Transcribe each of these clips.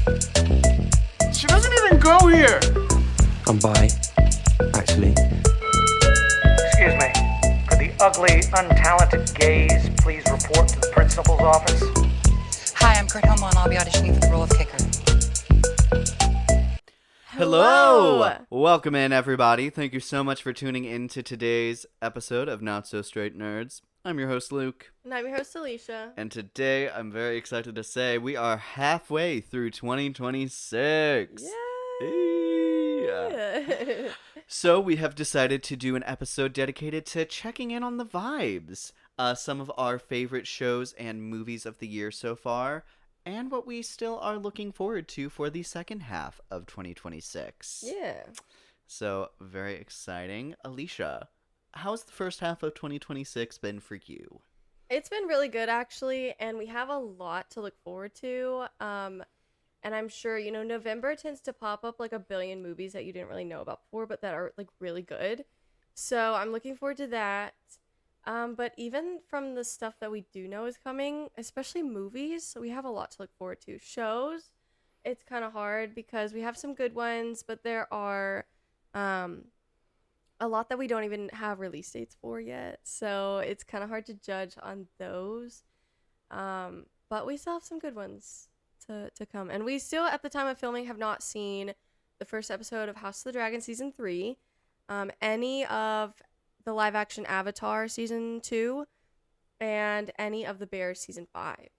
She doesn't even go here. I'm bi, actually. Excuse me. Could the ugly, untalented gays please report to the principal's office? Hi, I'm Kurt Homo, and I'll be auditioning for the role of kicker. Hello! Welcome in, everybody. Thank you so much for tuning in to today's episode of Not So Straight Nerds. I'm your host, Luke. And I'm your host, Alicia. And today, I'm very excited to say we are halfway through 2026. Yay! So we have decided to do an episode dedicated to checking in on the vibes. Some of our favorite shows and movies of the year so far, and what we still are looking forward to for the second half of 2026. Yeah. So, very exciting. Alicia, how's the first half of 2026 been for you? It's been really good, actually, and we have a lot to look forward to. And I'm sure, November tends to pop up like a billion movies that you didn't really know about before, but that are like really good. So I'm looking forward to that. But even from the stuff that we do know is coming, especially movies, we have a lot to look forward to. Shows, it's kind of hard because we have some good ones, but there are a lot that we don't even have release dates for yet. So it's kind of hard to judge on those. But we still have some good ones to come. And we still, at the time of filming, have not seen the first episode of House of the Dragon Season 3, any of the live-action Avatar Season 2, and any of the Bears Season 5.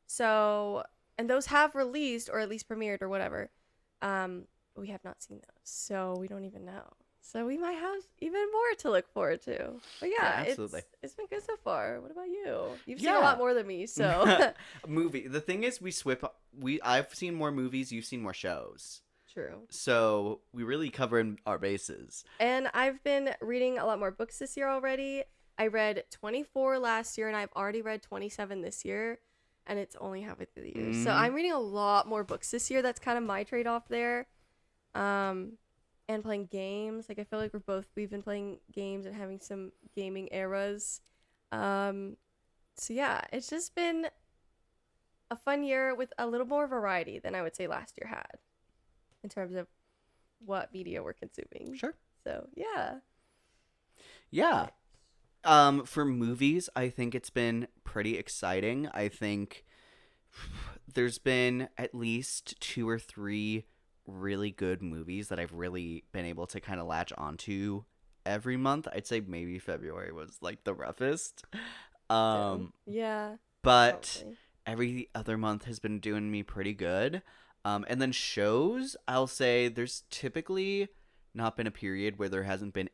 So, and those have released, or at least premiered, or whatever. We have not seen those, so we don't even know. So we might have even more to look forward to. But yeah, absolutely. It's been good so far. What about you? You've seen a lot more than me, so. Movie. The thing is, I've seen more movies, you've seen more shows. True. So we really covered our bases. And I've been reading a lot more books this year already. I read 24 last year, and I've already read 27 this year, and it's only halfway through the year. So I'm reading a lot more books this year. That's kind of my trade-off there. And playing games. Like, I feel like we've been playing games and having some gaming eras. So yeah, it's just been a fun year with a little more variety than I would say last year had in terms of what media we're consuming. Sure. So yeah. Yeah. For movies, I think it's been pretty exciting. I think there's been at least 2 or 3 really good movies that I've really been able to kind of latch onto every month. I'd say maybe February was like the roughest. Yeah. But Probably. every other month has been doing me pretty good. And then shows, I'll say there's typically not been a period where there hasn't been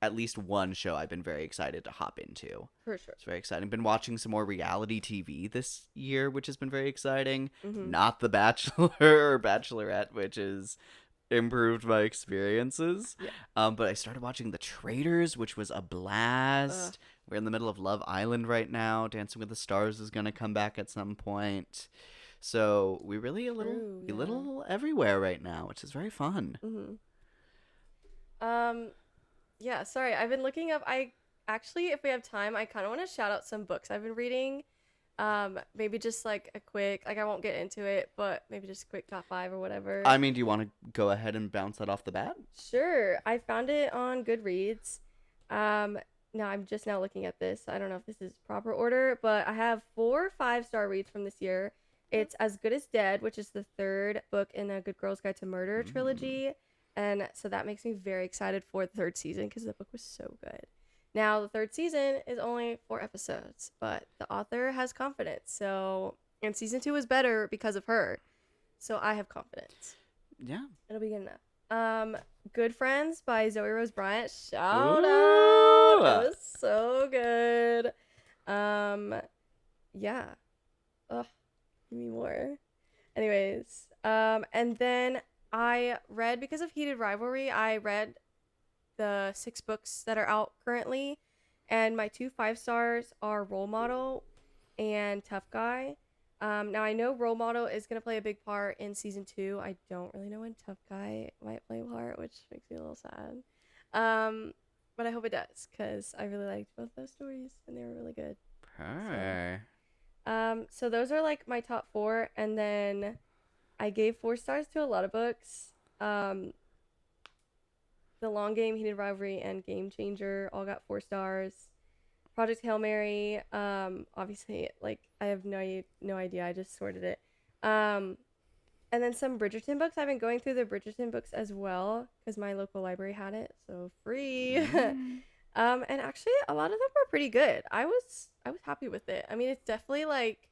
at least one show I've been very excited to hop into. For sure. It's very exciting. Been watching some more reality TV this year, which has been very exciting. Mm-hmm. Not The Bachelor or Bachelorette, which has improved my experiences. Yeah. But I started watching The Traitors, which was a blast. We're in the middle of Love Island right now. Dancing with the Stars is going to come back at some point. So we really a little everywhere right now, which is very fun. Mm-hmm. Yeah, sorry. I've been looking up. If we have time, I kind of want to shout out some books I've been reading. Maybe just like a quick, I won't get into it, but maybe just a quick top 5 or whatever. I mean, do you want to go ahead and bounce that off the bat? Sure. I found it on Goodreads. Now I'm just now looking at this. I don't know if this is proper order, but I have 4 5-star reads from this year. It's As Good as Dead, which is the 3rd book in a Good Girl's Guide to Murder trilogy. And so that makes me very excited for the 3rd season because the book was so good. Now, the 3rd season is only 4 episodes, but the author has confidence. And season 2 is better because of her. So I have confidence. Yeah. It'll be good enough. Good Friends by Zoe Rose Bryant. Shout out. It was so good. Yeah. Ugh. Give me more. Anyways. And then I read, because of Heated Rivalry, I read the 6 books that are out currently, and my 2 5-stars are Role Model and Tough Guy. Now I know Role Model is going to play a big part in season 2. I don't really know when Tough Guy might play a part, which makes me a little sad. But I hope it does, because I really liked both those stories, and they were really good. Hey. So those are like my top 4, and then I gave 4 stars to a lot of books. The Long Game, Heated Rivalry, and Game Changer all got 4 stars. Project Hail Mary, obviously, like, I have no idea. I just sorted it. And then some Bridgerton books. I've been going through the Bridgerton books as well because my local library had it, so free. And actually, a lot of them were pretty good. I was happy with it. I mean, it's definitely like,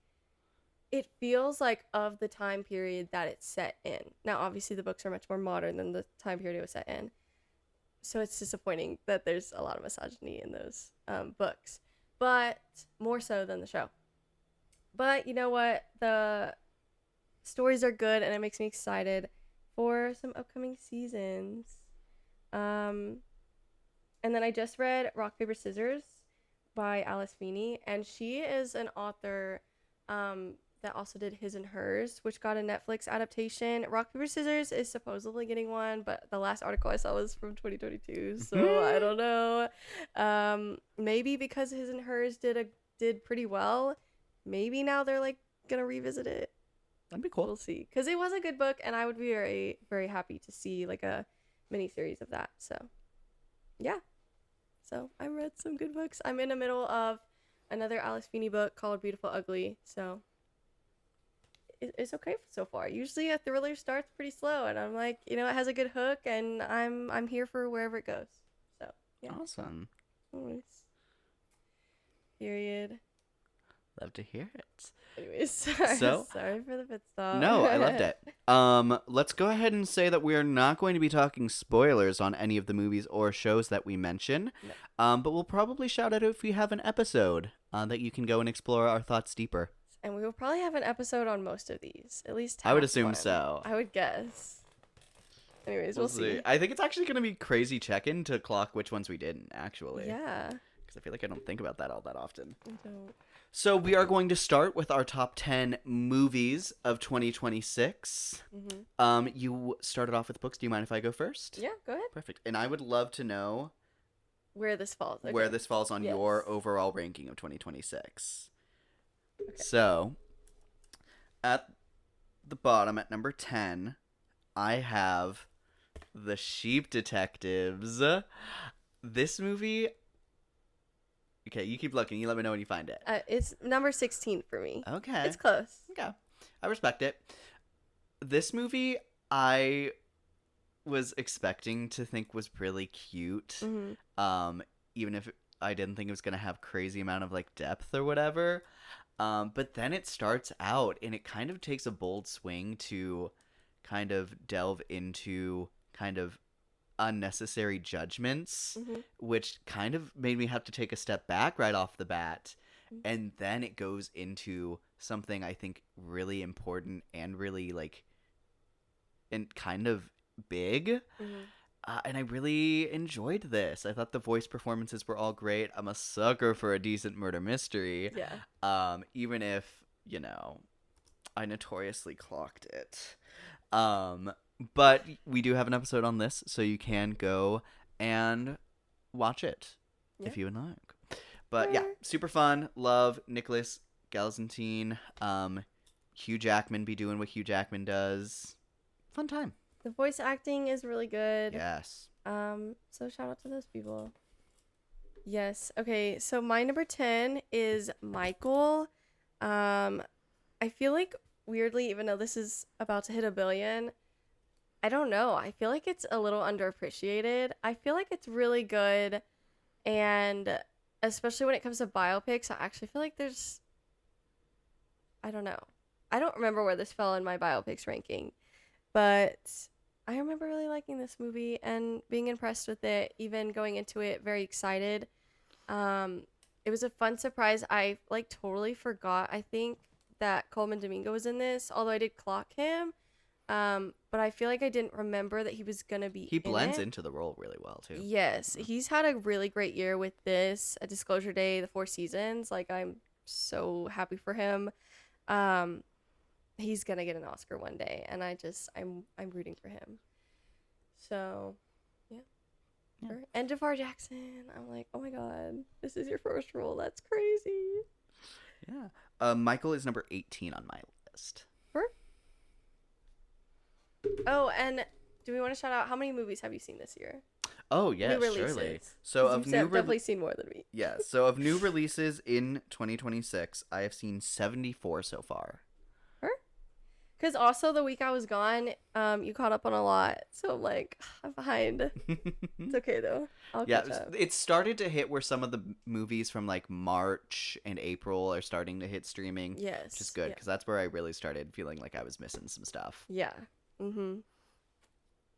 it feels like of the time period that it's set in. Now, obviously, the books are much more modern than the time period it was set in. So it's disappointing that there's a lot of misogyny in those books, but more so than the show. But you know what? The stories are good, and it makes me excited for some upcoming seasons. And then I just read Rock, Paper, Scissors by Alice Feeney, and she is an author that also did His and Hers, which got a Netflix adaptation. Rock, Paper, Scissors is supposedly getting one, but the last article I saw was from 2022, so I don't know. Maybe because His and Hers did pretty well. Maybe now they're like gonna revisit it. That'd be cool. We'll see, because it was a good book, and I would be very, very happy to see like a mini series of that. So, yeah. So I read some good books. I'm in the middle of another Alice Feeney book called Beautiful Ugly. So it's okay so far. Usually a thriller starts pretty slow, and I'm like, it has a good hook, and I'm here for wherever it goes. So yeah. Awesome. Nice. Period. Love to hear it. Anyways, sorry for the pit stop. No, I loved it. Let's go ahead and say that we are not going to be talking spoilers on any of the movies or shows that we mention. No. But we'll probably shout out if we have an episode that you can go and explore our thoughts deeper. And we will probably have an episode on most of these. At least I would half assume one. so. I would guess. Anyways, we'll see. I think it's actually going to be crazy check-in to clock which ones we didn't, actually. Yeah. Because I feel like I don't think about that all that often. I don't. So we are going to start with our top 10 movies of 2026. Mm-hmm. You started off with books. Do you mind if I go first? Yeah, go ahead. Perfect. And I would love to know Where this falls. Okay. where this falls on Yes. your overall ranking of 2026. Okay. So, at the bottom, at number 10, I have The Sheep Detectives. This movie... Okay, you keep looking. You let me know when you find it. It's number 16 for me. Okay. It's close. Okay. I respect it. This movie, I was expecting to think was really cute. Mm-hmm. Even if I didn't think it was going to have crazy amount of, like, depth or whatever. But then it starts out, and it kind of takes a bold swing to kind of delve into kind of unnecessary judgments, which kind of made me have to take a step back right off the bat. And then it goes into something I think really important and really, like, and kind of big. And I really enjoyed this. I thought the voice performances were all great. I'm a sucker for a decent murder mystery. Yeah. Even if, I notoriously clocked it. But we do have an episode on this, so you can go and watch it if you would like. But yeah, super fun. Love Nicholas Galzantine. Hugh Jackman be doing what Hugh Jackman does. Fun time. The voice acting is really good. Yes. So shout out to those people. Yes. Okay, so my number 10 is Michael. I feel like, weirdly, even though this is about to hit 1 billion, I don't know. I feel like it's a little underappreciated. I feel like it's really good, and especially when it comes to biopics, I actually feel like I don't know. I don't remember where this fell in my biopics ranking, but I remember really liking this movie and being impressed with it, even going into it very excited. It was a fun surprise. I, like, totally forgot, I think, that Coleman Domingo was in this, although I did clock him. But I feel like I didn't remember that he was gonna be. He blends into the role really well too. Yes, he's had a really great year with this, A Disclosure Day, The Four Seasons. Like, I'm so happy for him. He's gonna get an Oscar one day, and I'm rooting for him. So, yeah. Sure. And Jafar Jackson. I'm like, oh my god, this is your first role. That's crazy. Yeah. Michael is number 18 on my list. Oh, and do we want to shout out how many movies have you seen this year? Oh yeah, New surely. releases. So 'Cause of you've new definitely seen more than me. yeah, so of new releases in 2026, I have seen 74 so far. Because also the week I was gone, you caught up on a lot. So I'm like, I'm behind. It's okay though. I'll Yeah, catch up. it's started to hit where some of the movies from like March and April are starting to hit streaming. Yes. Which is good Yeah. because that's where I really started feeling like I was missing some stuff. Yeah. Mm-hmm.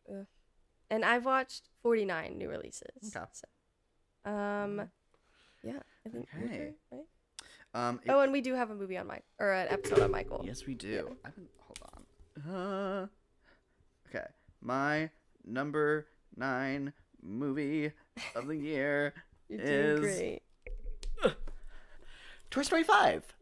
Ugh. And I've watched 49 new releases. Okay. So, yeah, I think. your Okay. turn, right? It- Oh, and we do have a movie on Mike or an episode on Michael. yes, we do. Hold on. Okay, my number 9 movie of the year You're is doing great. Toy Story 5.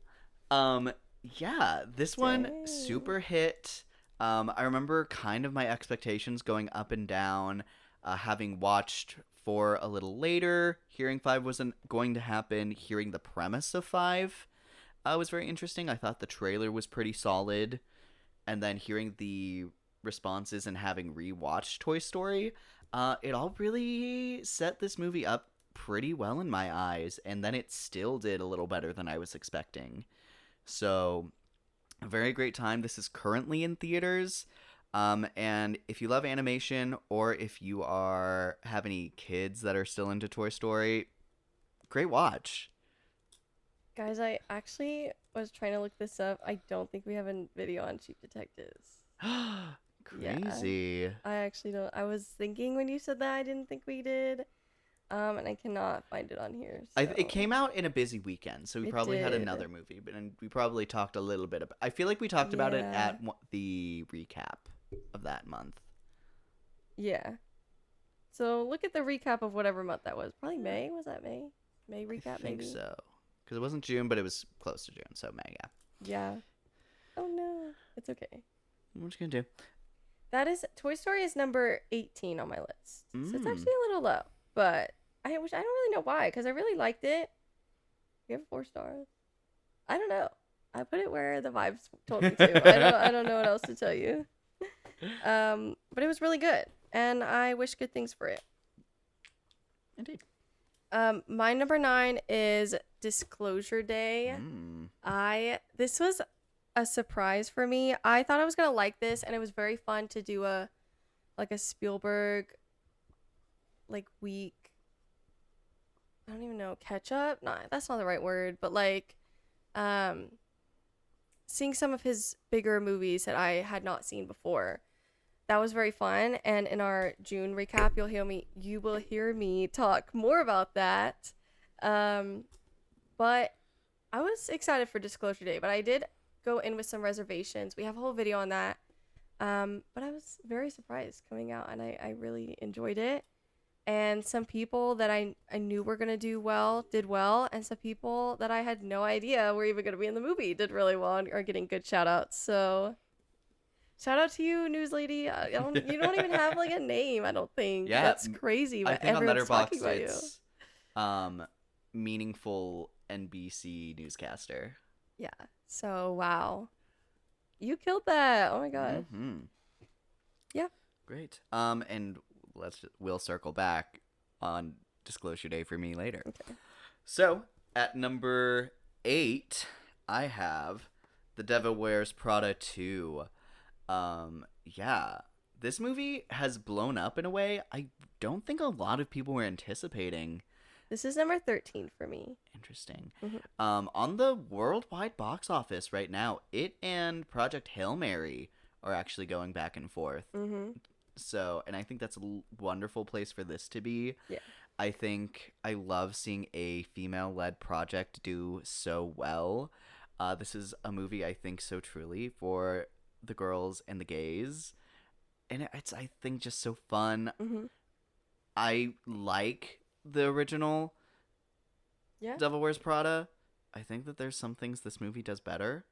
Yeah, this one Dang. super hit. I remember kind of my expectations going up and down, having watched 4 a little later, hearing 5 wasn't going to happen, hearing the premise of 5 was very interesting. I thought the trailer was pretty solid, and then hearing the responses and having rewatched Toy Story, it all really set this movie up pretty well in my eyes, and then it still did a little better than I was expecting. So, a very great time. This is currently in theaters. And if you love animation or if you have any kids that are still into Toy Story, great watch. Guys, I actually was trying to look this up. I don't think we have a video on Cheap Detectives. Crazy. I actually don't. I was thinking when you said that, I didn't think we did. And I cannot find it on here. So. It came out in a busy weekend, so we It probably had did. another movie, and we probably talked a little bit about. I feel like we talked about it Yeah. at the recap of that month. Yeah. So look at the recap of whatever month that was. Probably May. Was that May? May recap, I think maybe? so, because it wasn't June, but it was close to June, so May. Yeah. Yeah. Oh no. It's okay. What you gonna do? That is Toy Story is number 18 on my list. So it's Mm. actually a little low, but I don't really know why because I really liked it. Give it 4 stars. I don't know. I put it where the vibes told me to. I don't know what else to tell you. But it was really good, and I wish good things for it. Indeed. My number 9 is Disclosure Day. This was a surprise for me. I thought I was gonna like this, and it was very fun to do a Spielberg week. I don't even know, catch up. No, that's not the right word, but seeing some of his bigger movies that I had not seen before. That was very fun, and in our June recap, you will hear me talk more about that. But I was excited for Disclosure Day, but I did go in with some reservations. We have a whole video on that. But I was very surprised coming out, and I really enjoyed it. And some people that I knew were going to do well did well, and some people that I had no idea were even going to be in the movie did really well and are getting good shout outs. So shout out to you, news lady. You don't even have a name, I don't think. Yeah, That's crazy. I But think on everyone's talking Letterboxd about you. it's meaningful NBC newscaster. Yeah. So wow, you killed that. Oh my god. Mm-hmm. Yeah. Great. And we'll circle back on Disclosure Day for me later. Okay. So at number 8, I have The Devil Wears Prada 2. Yeah, this movie has blown up in a way I don't think a lot of people were anticipating. This is number 13 for me. Interesting. Mhm. On the worldwide box office right now, it and Project Hail Mary are actually going back and forth. Mm-hmm. So, and I think that's a wonderful place for this to be. Yeah. I think I love seeing a female-led project do so well. This is a movie I think so truly for the girls and the gays. And it's, I think, just so fun. Mm-hmm. I like the original Yeah. Devil Wears Prada. I think that there's some things this movie does better.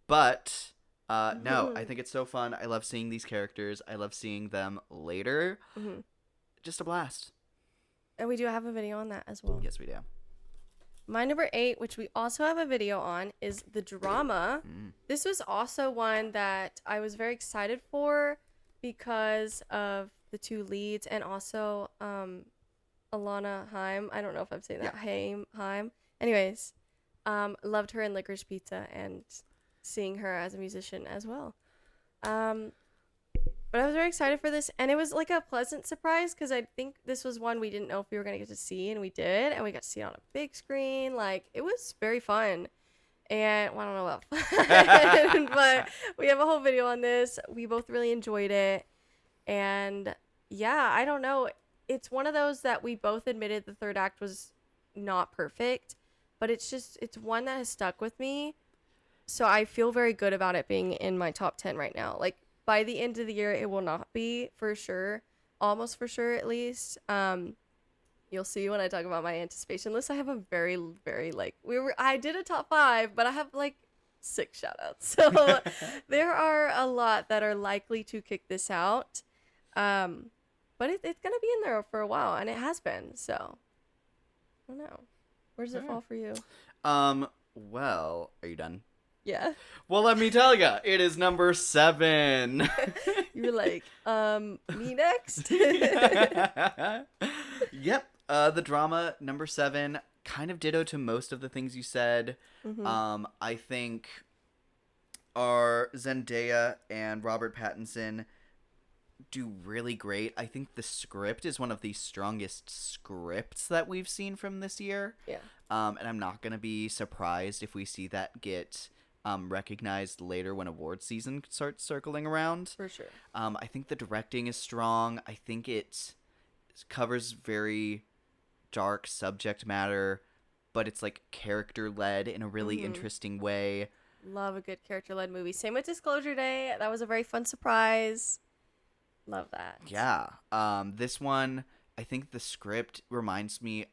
But no, I think it's so fun. I love seeing these characters. I love seeing them later. Mm-hmm. Just a blast. And we do have a video on that as well. Yes, we do. My number 8, which we also have a video on, is The Drama. This was also one that I was very excited for because of the 2 leads and also Alana Haim. I don't know if I'm saying that. Haim. Anyways, loved her in Licorice Pizza and seeing her as a musician as well. But I was very excited for this, and it was like a pleasant surprise because I think this was one we didn't know if we were going to get to see, and we did, and we got to see it on a big screen. Like, it was very fun. And well, I don't know about fun, but we have a whole video on this. We both really enjoyed it. And yeah, I don't know. It's one of those that we both admitted the third act was not perfect, but it's one that has stuck with me. So I feel very good about it being in my top 10 right now. Like, by the end of the year, it will not be for sure, almost for sure at least. You'll see when I talk about my anticipation list. I have a very, very I did a top 5, but I have like 6 shout outs. So there are a lot that are likely to kick this out. But it's going to be in there for a while, and it has been. So I don't know. Where does it fall for you? Well, are you done? Yeah. Well, let me tell you, it is number 7. You were like, me next? Yep. The Drama, number 7, kind of ditto to most of the things you said. Mm-hmm. I think our Zendaya and Robert Pattinson do really great. I think the script is one of the strongest scripts that we've seen from this year. Yeah. And I'm not going to be surprised if we see that get recognized later when award season starts circling around. For sure. I think the directing is strong. I think it covers very dark subject matter, but it's like character led in a really interesting way. Love a good character led movie. Same with Disclosure Day. That was a very fun surprise. Love that. Yeah. This one, I think the script reminds me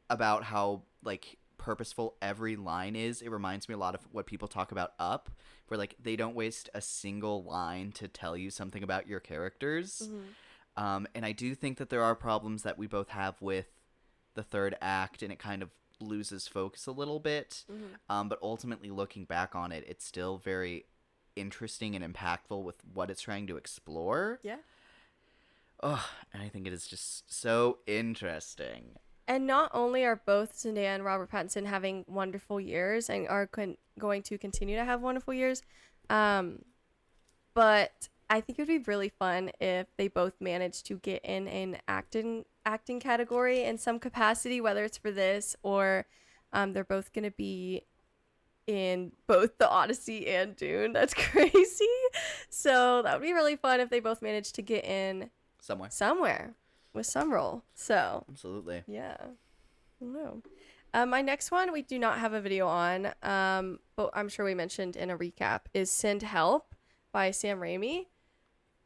about how like purposeful every line is. It reminds me a lot of what people talk about Up, where like they don't waste a single line to tell you something about your characters. And I do think that there are problems that we both have with the third act, and it kind of loses focus a little bit. But ultimately, looking back on it, it's still very interesting and impactful with what it's trying to explore. Yeah. Oh, and I think it is just so interesting. And not only are both Zendaya and Robert Pattinson having wonderful years and are going to continue to have wonderful years, but I think it would be really fun if they both managed to get in an acting category in some capacity, whether it's for this or they're both going to be in both The Odyssey and Dune. That's crazy. So that would be really fun if they both managed to get in somewhere with some role. So absolutely. Yeah. I don't know. My next one we do not have a video on, but I'm sure we mentioned in a recap, is Send Help by Sam Raimi.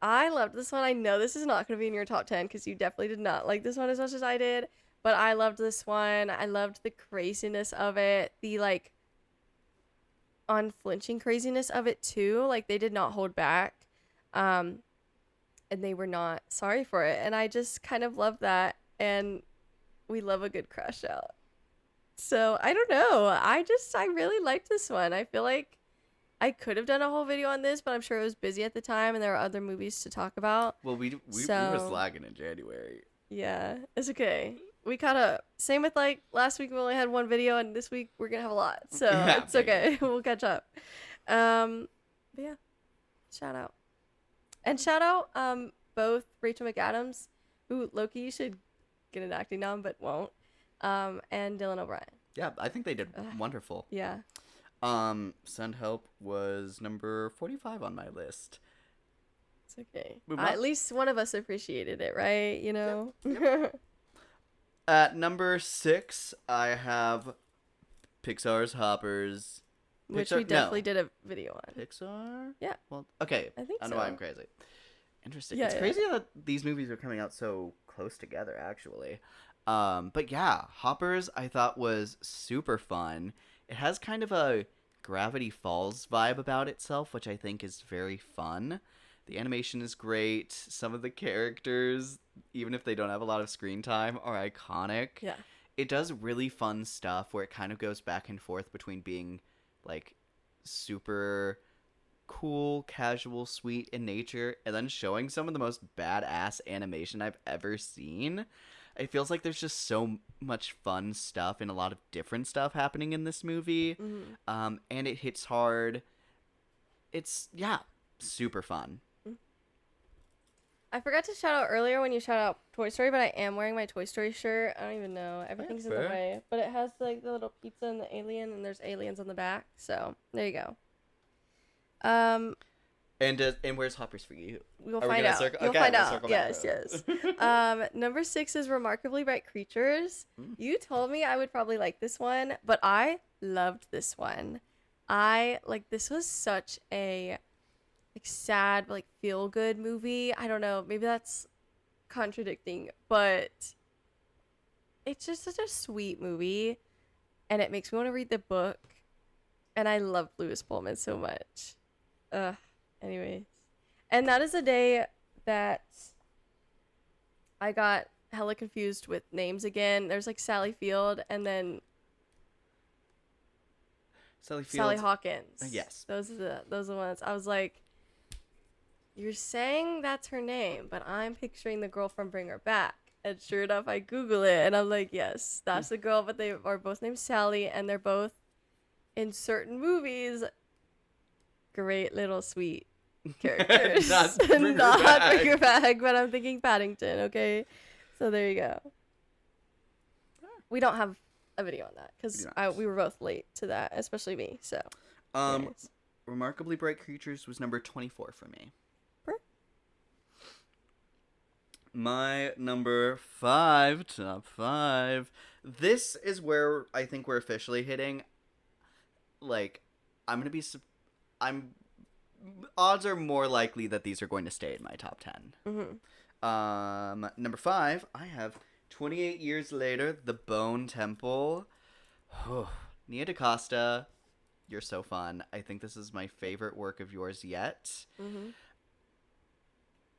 I loved this one. I know this is not going to be in your top 10 because you definitely did not like this one as much as I did, but I loved this one. I loved the craziness of it, the like unflinching craziness of it too. Like they did not hold back, and they were not sorry for it, and I just kind of love that. And we love a good crash out. So I don't know. I really liked this one. I feel like I could have done a whole video on this, but I'm sure it was busy at the time and there were other movies to talk about. Well, we were slacking in January. Yeah, it's okay. We caught up. Same with like last week we only had one video, and this week we're gonna have a lot. So Yeah, it's okay. We'll catch up. But yeah, shout out. And shout out both Rachel McAdams, who low-key should get an acting nom but won't, and Dylan O'Brien. Yeah, I think they did wonderful. Yeah. Send Help was number 45 on my list. It's okay. Move on. At least one of us appreciated it, right? You know? Yep. At number 6, I have Pixar's Hoppers. Which we definitely did a video on. Pixar? Yeah. Well, okay. I think I know so. why I'm crazy. Interesting. Yeah, It's yeah. crazy that these movies are coming out so close together, actually. But yeah, Hoppers I thought was super fun. It has kind of a Gravity Falls vibe about itself, which I think is very fun. The animation is great. Some of the characters, even if they don't have a lot of screen time, are iconic. Yeah. it does really fun stuff where it kind of goes back and forth between being like super cool, casual, sweet in nature, and then showing some of the most badass animation I've ever seen. It feels like there's just so much fun stuff and a lot of different stuff happening in this movie. And it hits hard. It's, yeah, super fun. I forgot to shout out earlier when you shout out Toy Story, but I am wearing my Toy Story shirt. I don't even know. Everything's in the fair. way. But it has like the little pizza and the alien, and there's aliens on the back. So there you go. And where's Hoppers for you? We'll Are we find gonna out. circle- You'll okay, find we'll out. circle back Yes, around. yes. Number 6 is Remarkably Bright Creatures. You told me I would probably like this one, but I loved this one. This was such a sad, feel good movie. I don't know, maybe that's contradicting, but it's just such a sweet movie, and it makes me want to read the book. And I love Lewis Pullman so much. Anyways. And that is a day that I got hella confused with names again. There's Sally Field and then Sally Fields. Sally Hawkins. Yes. Those are the ones. I was like, you're saying that's her name, but I'm picturing the girl from Bring Her Back. And sure enough, I Google it and I'm like, yes, that's the girl, but they are both named Sally and they're both in certain movies great little sweet characters. Not Bring Her Not Back. Bring Her Back, but I'm thinking Paddington, okay? So there you go. We don't have a video on that because we were both late to that, especially me. So anyways. Remarkably Bright Creatures was number 24 for me. My number 5, top 5. This is where I think we're officially hitting. Odds are more likely that these are going to stay in my top 10. Number 5, I have 28 Years Later, The Bone Temple. Nia DaCosta, you're so fun. I think this is my favorite work of yours yet.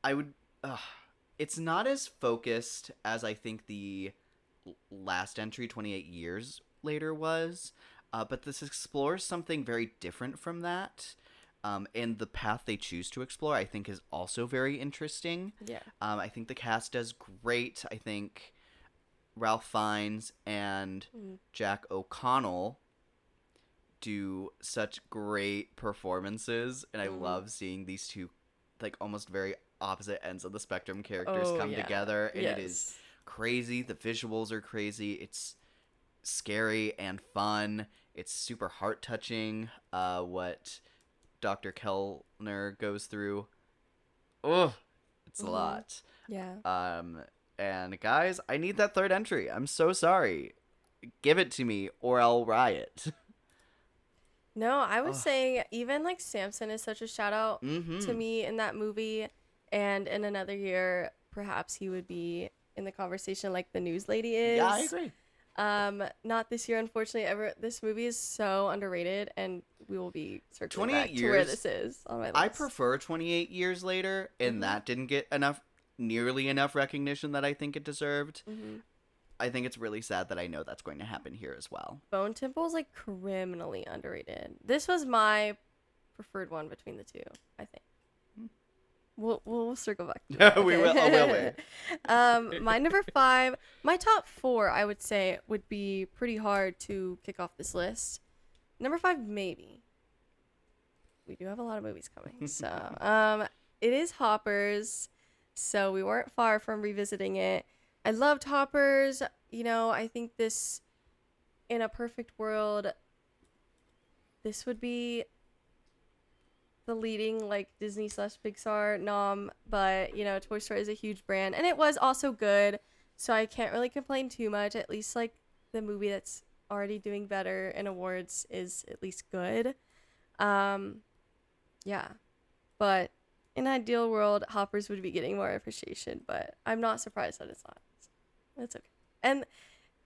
I would... it's not as focused as I think the last entry, 28 Years Later, was. But this explores something very different from that. And the path they choose to explore, I think, is also very interesting. Yeah. I think the cast does great. I think Ralph Fiennes and Jack O'Connell do such great performances. And I love seeing these two, almost very opposite ends of the spectrum characters come together. And it is crazy. The visuals are crazy. It's scary and fun. It's super heart-touching, what Dr. Kellner goes through. It's a lot. Yeah. And guys, I need that third entry. I'm so sorry. Give it to me or I'll riot. No, I was saying even Samson is such a shout out to me in that movie, and in another year perhaps he would be in the conversation like the news lady is. Yeah, I agree. Not this year, unfortunately. This movie is so underrated, and we will be circling 28 back to where years, this is on my list. I prefer 28 Years Later, and that didn't get nearly enough recognition that I think it deserved. I think it's really sad that I know that's going to happen here as well. Bone Temple is criminally underrated. This was my preferred one between the two, I think. We'll circle back to that. We will. Oh, will we? My number 5, my top 4, I would say, would be pretty hard to kick off this list. Number 5, maybe. We do have a lot of movies coming, so it is Hoppers. So we weren't far from revisiting it. I loved Hoppers. I think this, in a perfect world, this would be the leading Disney/Pixar nom, but Toy Story is a huge brand, and it was also good, so I can't really complain too much. At least the movie that's already doing better in awards is at least good. Yeah, but in an ideal world, Hoppers would be getting more appreciation, but I'm not surprised that it's not. It's okay. And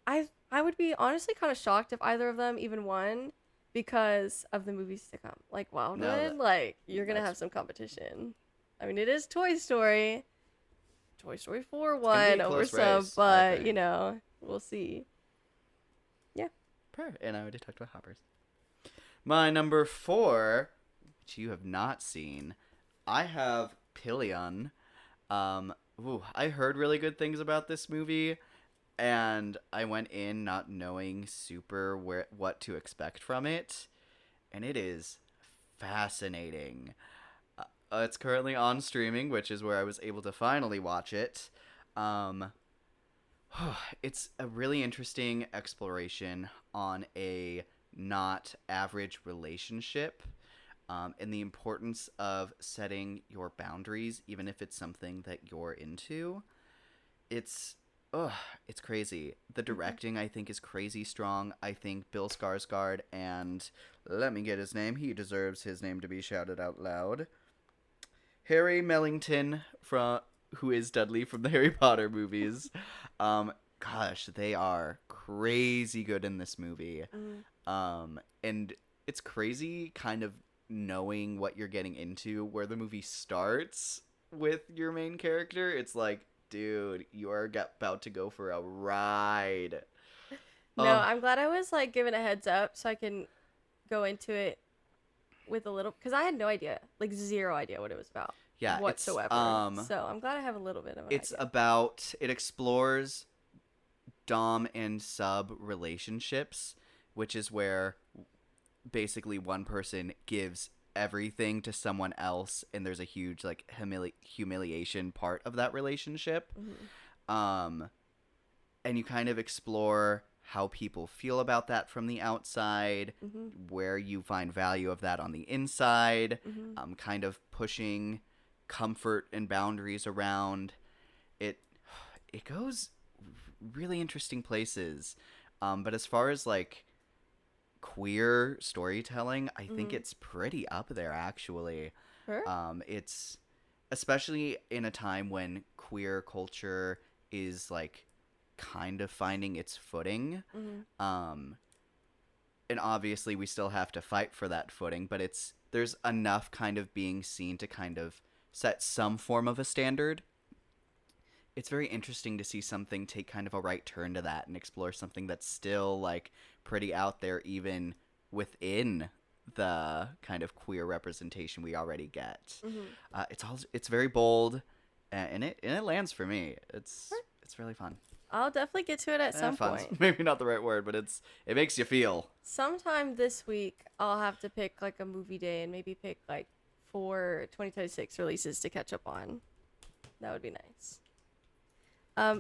I would be honestly kind of shocked if either of them even won, because of the movies to come. Wildwood, you're gonna have some competition. I mean, it is Toy Story. Toy Story 4 won over some, but we'll see. And I already talked about Hoppers. My number 4, which you have not seen, I have Pilion. I heard really good things about this movie, and I went in not knowing super what to expect from it, and it is fascinating. It's currently on streaming, which is where I was able to finally watch it. It's a really interesting exploration on a not average relationship, and the importance of setting your boundaries, even if it's something that you're into. It's crazy. The directing, I think, is crazy strong. I think Bill Skarsgård and, let me get his name, he deserves his name to be shouted out loud, Harry Mellington, who is Dudley from the Harry Potter movies. Gosh, they are crazy good in this movie. And it's crazy kind of knowing what you're getting into, where the movie starts with your main character. It's like, dude, you are about to go for a ride. No, I'm glad I was like given a heads up so I can go into it with a little, because I had no idea, like zero idea what it was about. Yeah, whatsoever. So I'm glad I have a little bit of an It's idea. it explores dom and sub relationships, which is where basically one person gives everything to someone else, and there's a huge like humiliation part of that relationship. And you kind of explore how people feel about that from the outside, where you find value of that on the inside, kind of pushing comfort and boundaries around it. It goes really interesting places, but as far as like queer storytelling, I think it's pretty up there actually. Sure. It's especially in a time when queer culture is like kind of finding its footing. And obviously we still have to fight for that footing, but there's enough kind of being seen to kind of set some form of a standard. It's very interesting to see something take kind of a right turn to that and explore something that's still like pretty out there even within the kind of queer representation we already get. It's very bold, and it lands for me. It's really fun. I'll definitely get to it at some Fun's point. maybe not the right word, but it makes you feel. Sometime this week, I'll have to pick like a movie day and maybe pick like 4 2026 releases to catch up on. That would be nice.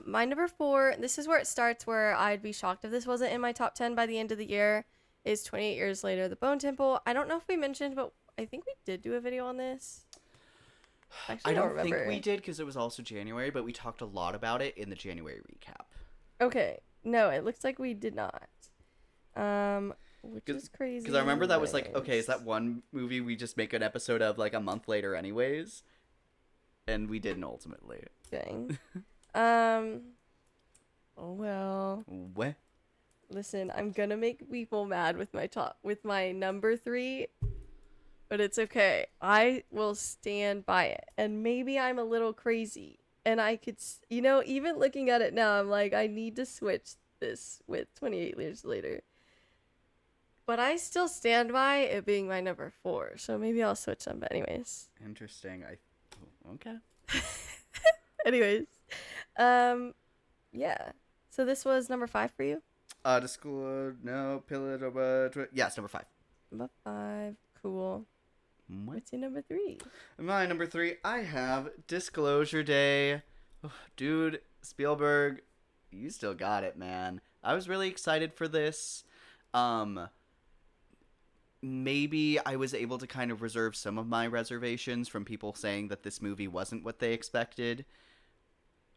My number 4, this is where it starts, where I'd be shocked if this wasn't in my top 10 by the end of the year, is 28 Years Later, The Bone Temple. I don't know if we mentioned, but I think we did do a video on this. Actually, I don't remember. think we did because it was also January, but we talked a lot about it in the January recap. Okay. No, it looks like we did not. Which is crazy. Because I remember that was like, okay, is anyways. that one movie we just make an episode of like a month later anyways? And we didn't ultimately. Dang. Well, What? listen, I'm gonna make people mad with my number 3, but it's okay. I will stand by it. And maybe I'm a little crazy, and I could, even looking at it now, I'm like, I need to switch this with 28 Years Later. But I still stand by it being my number 4, so maybe I'll switch them. But anyways. Interesting. Okay. Anyways. Yeah. So this was number 5 for you? Discord, no, pillar, yes, number 5. Number 5. Cool. What? What's your number 3? My number 3, I have Disclosure Day. Dude, Spielberg, you still got it, man. I was really excited for this. Maybe I was able to kind of reserve some of my reservations from people saying that this movie wasn't what they expected.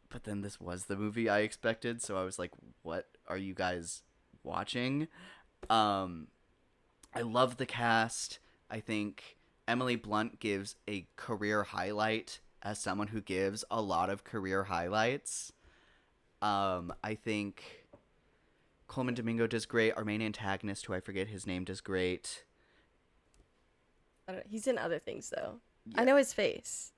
But then this was the movie I expected, so I was like, what are you guys watching? I love the cast. I think Emily Blunt gives a career highlight as someone who gives a lot of career highlights. I think Coleman Domingo does great. Our main antagonist, who I forget his name, does great. I don't know. He's in other things, though. Yeah. I know his face.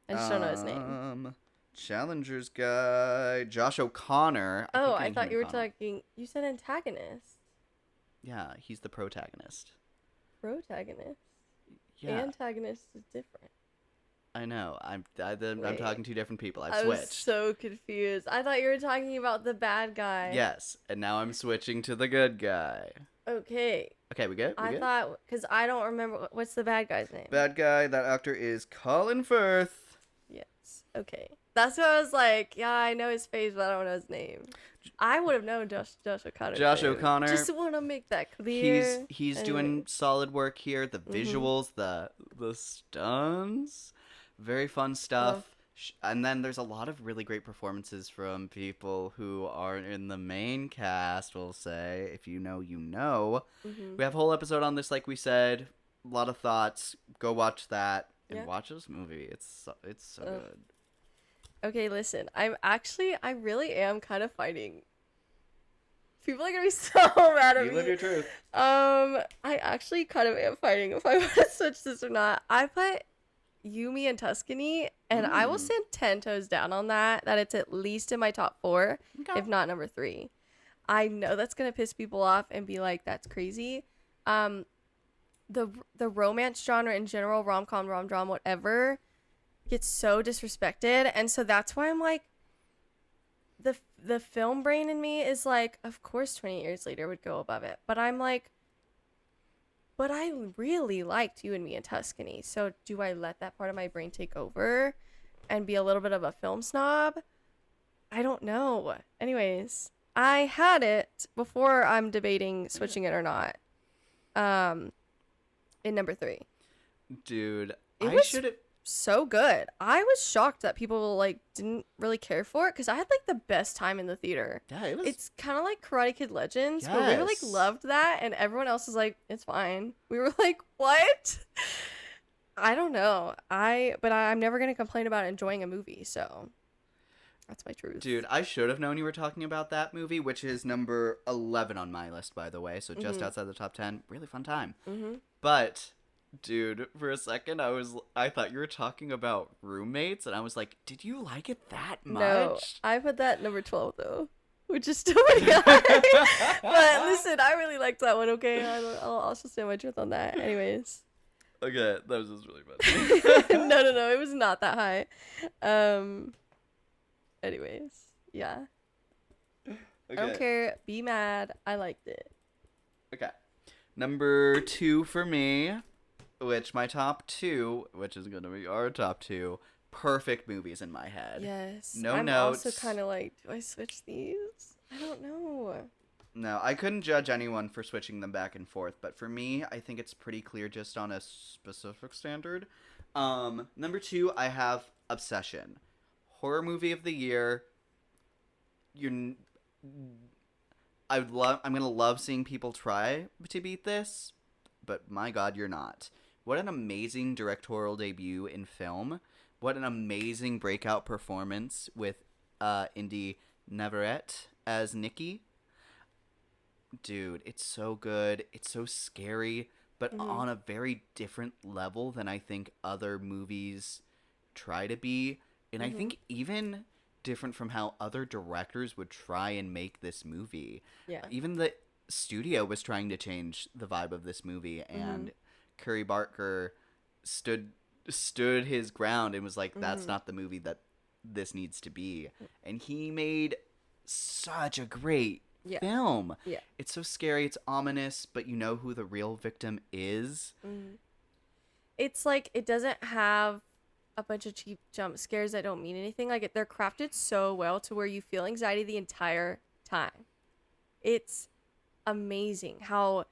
I just don't know his name. Challengers guy, Josh O'Connor. Oh, keep I getting thought him you were O'Connell. talking... You said antagonist. Yeah, he's the protagonist. Protagonist. Yeah, Antagonist is different. I know. I'm Wait. talking to different people. I've I was switched. so confused. I thought you were talking about the bad guy. Yes, and now I'm switching to the good guy. Okay. Okay, we good? We I good? thought, because I don't remember, what's the bad guy's name? Bad guy, that actor is Colin Firth. Yes. Okay. That's what I was like. Yeah, I know his face, but I don't know his name. I would have known Josh O'Connor. Josh too. O'Connor. Just want to make that clear. He's Anyway. doing solid work here. The Mm-hmm. visuals, the stunts, very fun stuff. And then there's a lot of really great performances from people who are in the main cast. We'll say, if you know, you know. Mm-hmm. We have a whole episode on this, like we said. A lot of thoughts. Go watch that and Yeah. watch this movie. It's so good. Okay, listen. I really am kind of fighting. People are gonna be so mad at You me. live your truth. I actually kind of am fighting if I want to switch this or not. I put Yumi and Tuscany, and I will stand 10 toes down on that it's at least in my top 4, Okay. if not number 3. I know that's gonna piss people off and be like, that's crazy. The romance genre in general, rom-com, rom-dram, whatever, gets so disrespected, and so that's why I'm like, the film brain in me is like, of course 20 years later would go above it, but I'm like, but I really liked You and Me and Tuscany, so do I let that part of my brain take over and be a little bit of a film snob? I don't know. Anyways, I had it before I'm debating switching it or not. In number 3. Dude, It I was should have. So good. I was shocked that people like didn't really care for it because I had like the best time in the theater. Yeah, it was. It's kind of like Karate Kid Legends, where we were like Yes. loved that, and everyone else was like, it's fine. We were like, what? I don't know. But I'm never gonna complain about enjoying a movie, so that's my truth. Dude, I should have known you were talking about that movie, which is number 11 on my list, by the way, so just outside the top 10. Really fun time. Mm-hmm. But, dude, for a second, I thought you were talking about Roommates, and I was like, did you like it that much? No, I put that number 12 though, which is still pretty high. But listen, I really liked that one. Okay, I'll also stand my truth on that. Anyways. Okay, that was just really funny. No, it was not that high. Anyways, yeah. Okay. I don't care. Be mad. I liked it. Okay. Number 2 for me, which my top 2, which is going to be our top 2, perfect movies in my head. Yes. No I'm notes. also kind of like, do I switch these? I don't know. No, I couldn't judge anyone for switching them back and forth, but for me, I think it's pretty clear just on a specific standard. Number 2, I have Obsession. Horror movie of the year. I'm gonna love seeing people try to beat this, but my God, you're not. What an amazing directorial debut in film. What an amazing breakout performance with Indy Navarrete as Nikki. Dude, it's so good. It's so scary, but on a very different level than I think other movies try to be. And I think even different from how other directors would try and make this movie. Yeah. Even the studio was trying to change the vibe of this movie, and Curry Barker stood his ground and was like, that's not the movie that this needs to be. And he made such a great film. Yeah. It's so scary, it's ominous, but you know who the real victim is. It's like, it doesn't have a bunch of cheap jump scares that don't mean anything. Like, they're crafted so well to where you feel anxiety the entire time. It's amazing how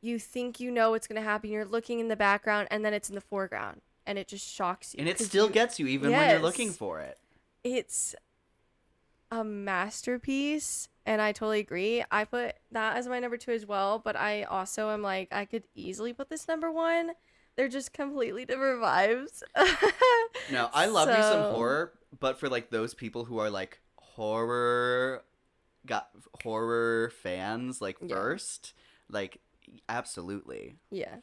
you think you know what's going to happen. You're looking in the background, and then it's in the foreground, and it just shocks you. And it 'cause still you- gets you even when you're Yes. looking for it. It's a masterpiece, and I totally agree. I put that as my number 2 as well, but I also am like, I could easily put this number 1. They're just completely different vibes. No, I love me some So- horror, but for like those people who are like horror fans, like Yeah. first, like absolutely. Yeah.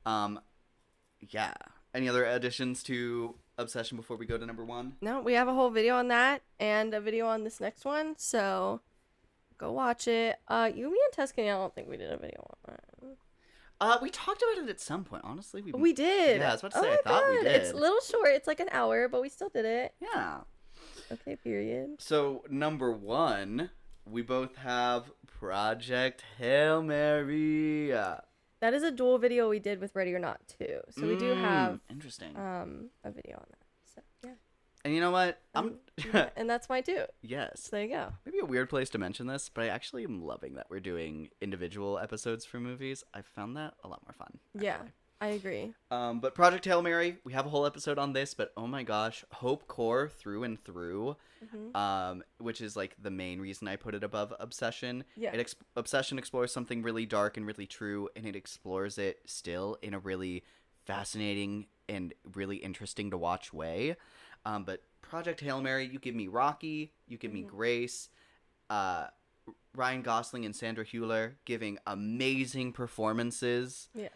Yeah. Any other additions to Obsession before we go to number 1? No, we have a whole video on that and a video on this next one. So Go watch it. You, me, and Tuscany, I don't think we did a video on that. We talked about it at some point. Honestly, We did. Yeah, I was about to Oh say. my I thought we God, did. It's a little short. It's like an hour, but we still did it. Yeah. Okay, period. So number 1, we both have Project Hail Mary. That is a dual video we did with Ready or Not too. So we do have interesting. a video on that. So yeah. And you know what? And that's mine too. Yes. So there you go. Maybe a weird place to mention this, but I actually am loving that we're doing individual episodes for movies. I found that a lot more fun. Yeah, actually. I agree. But Project Hail Mary, we have a whole episode on this, but oh my gosh, Hope Core through and through, which is like the main reason I put it above Obsession. Yeah. Obsession explores something really dark and really true, and it explores it still in a really fascinating and really interesting to watch way. But Project Hail Mary, you give me Rocky, you give me Grace, Ryan Gosling and Sandra Hüller giving amazing performances. Yeah.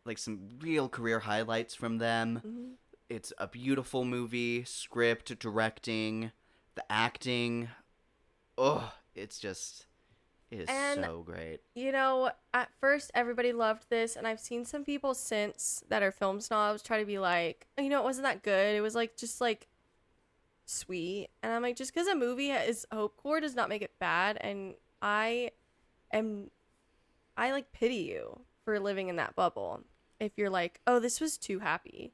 Like some real career highlights from them. It's a beautiful movie, script, directing, the acting. Oh, it is so great. You know, at first everybody loved this, and I've seen some people since that are film snobs try to be like, oh, you know, it wasn't that good. It was like just like sweet, and I'm like, just because a movie is Hope Core does not make it bad, and I like pity you for living in that bubble. If you're like, oh, this was too happy.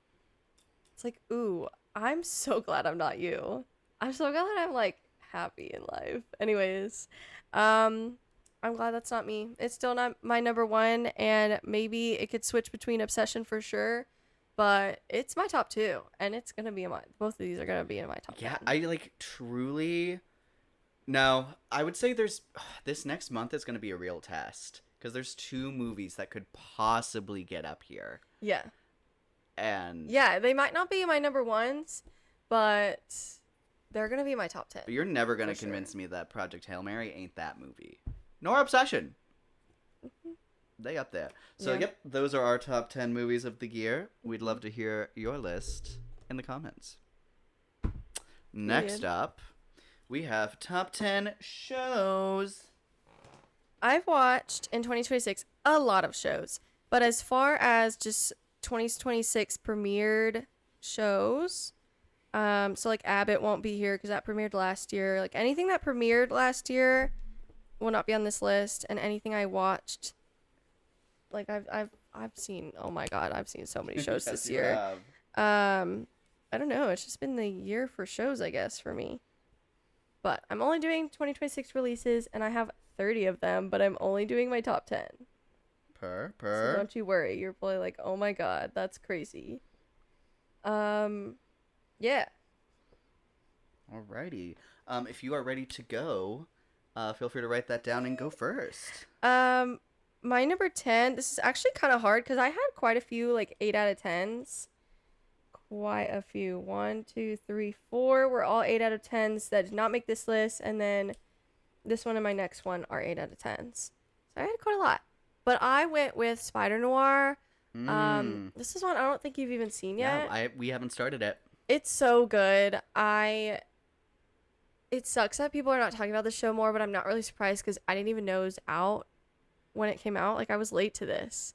It's like, ooh, I'm so glad I'm not you. I'm so glad I'm like happy in life. Anyways, I'm glad that's not me. It's still not my number 1, and maybe it could switch between Obsession for sure, but it's my top 2, and it's gonna be in my. Both of these are gonna be in my top. Yeah, 10. I like truly. No, I would say this next month is going to be a real test because there's 2 movies that could possibly get up here. Yeah. And Yeah, they might not be my number 1s, but they're gonna be my top 10. But you're never going to For convince sure. me that Project Hail Mary ain't that movie. Nor Obsession. They up there. So, Yeah. yep, those are our top 10 movies of the year. We'd love to hear your list in the comments. Next up, we have top 10 shows. I've watched in 2026 a lot of shows, but as far as just 2026 premiered shows, so like Abbott won't be here because that premiered last year. Like anything that premiered last year will not be on this list, and anything I watched, like I've seen. Oh my God, I've seen so many shows Yes, this you year. have. I don't know. It's just been the year for shows, I guess, for me. But I'm only doing 2026 releases, and I have 30 of them, but I'm only doing my top 10. So don't you worry. You're probably like, oh my God, that's crazy. Yeah. Alrighty. If you are ready to go, feel free to write that down and go first. My number 10, this is actually kind of hard because I had quite a few, like 8 out of 10s. Quite a few. 1, 2, 3, 4 were all 8 out of 10s that did not make this list, and then this one and my next one are 8 out of 10s. So I had quite a lot. But I went with Spider Noir. This is one I don't think you've even seen yet. Yeah, we haven't started it. It's so good. It sucks that people are not talking about the show more, but I'm not really surprised because I didn't even know it was out when it came out. Like I was late to this.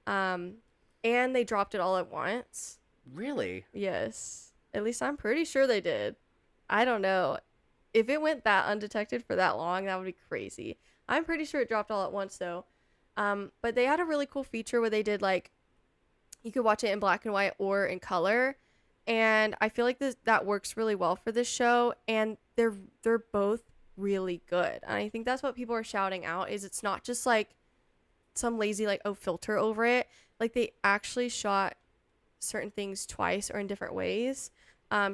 And they dropped it all at once. Really? Yes. At least I'm pretty sure they did. I don't know. If it went that undetected for that long, that would be crazy. I'm pretty sure it dropped all at once though. But they had a really cool feature where they did like you could watch it in black and white or in color. And I feel like that works really well for this show, and they're both really good. And I think that's what people are shouting out is it's not just like some lazy like filter over it. Like they actually shot certain things twice or in different ways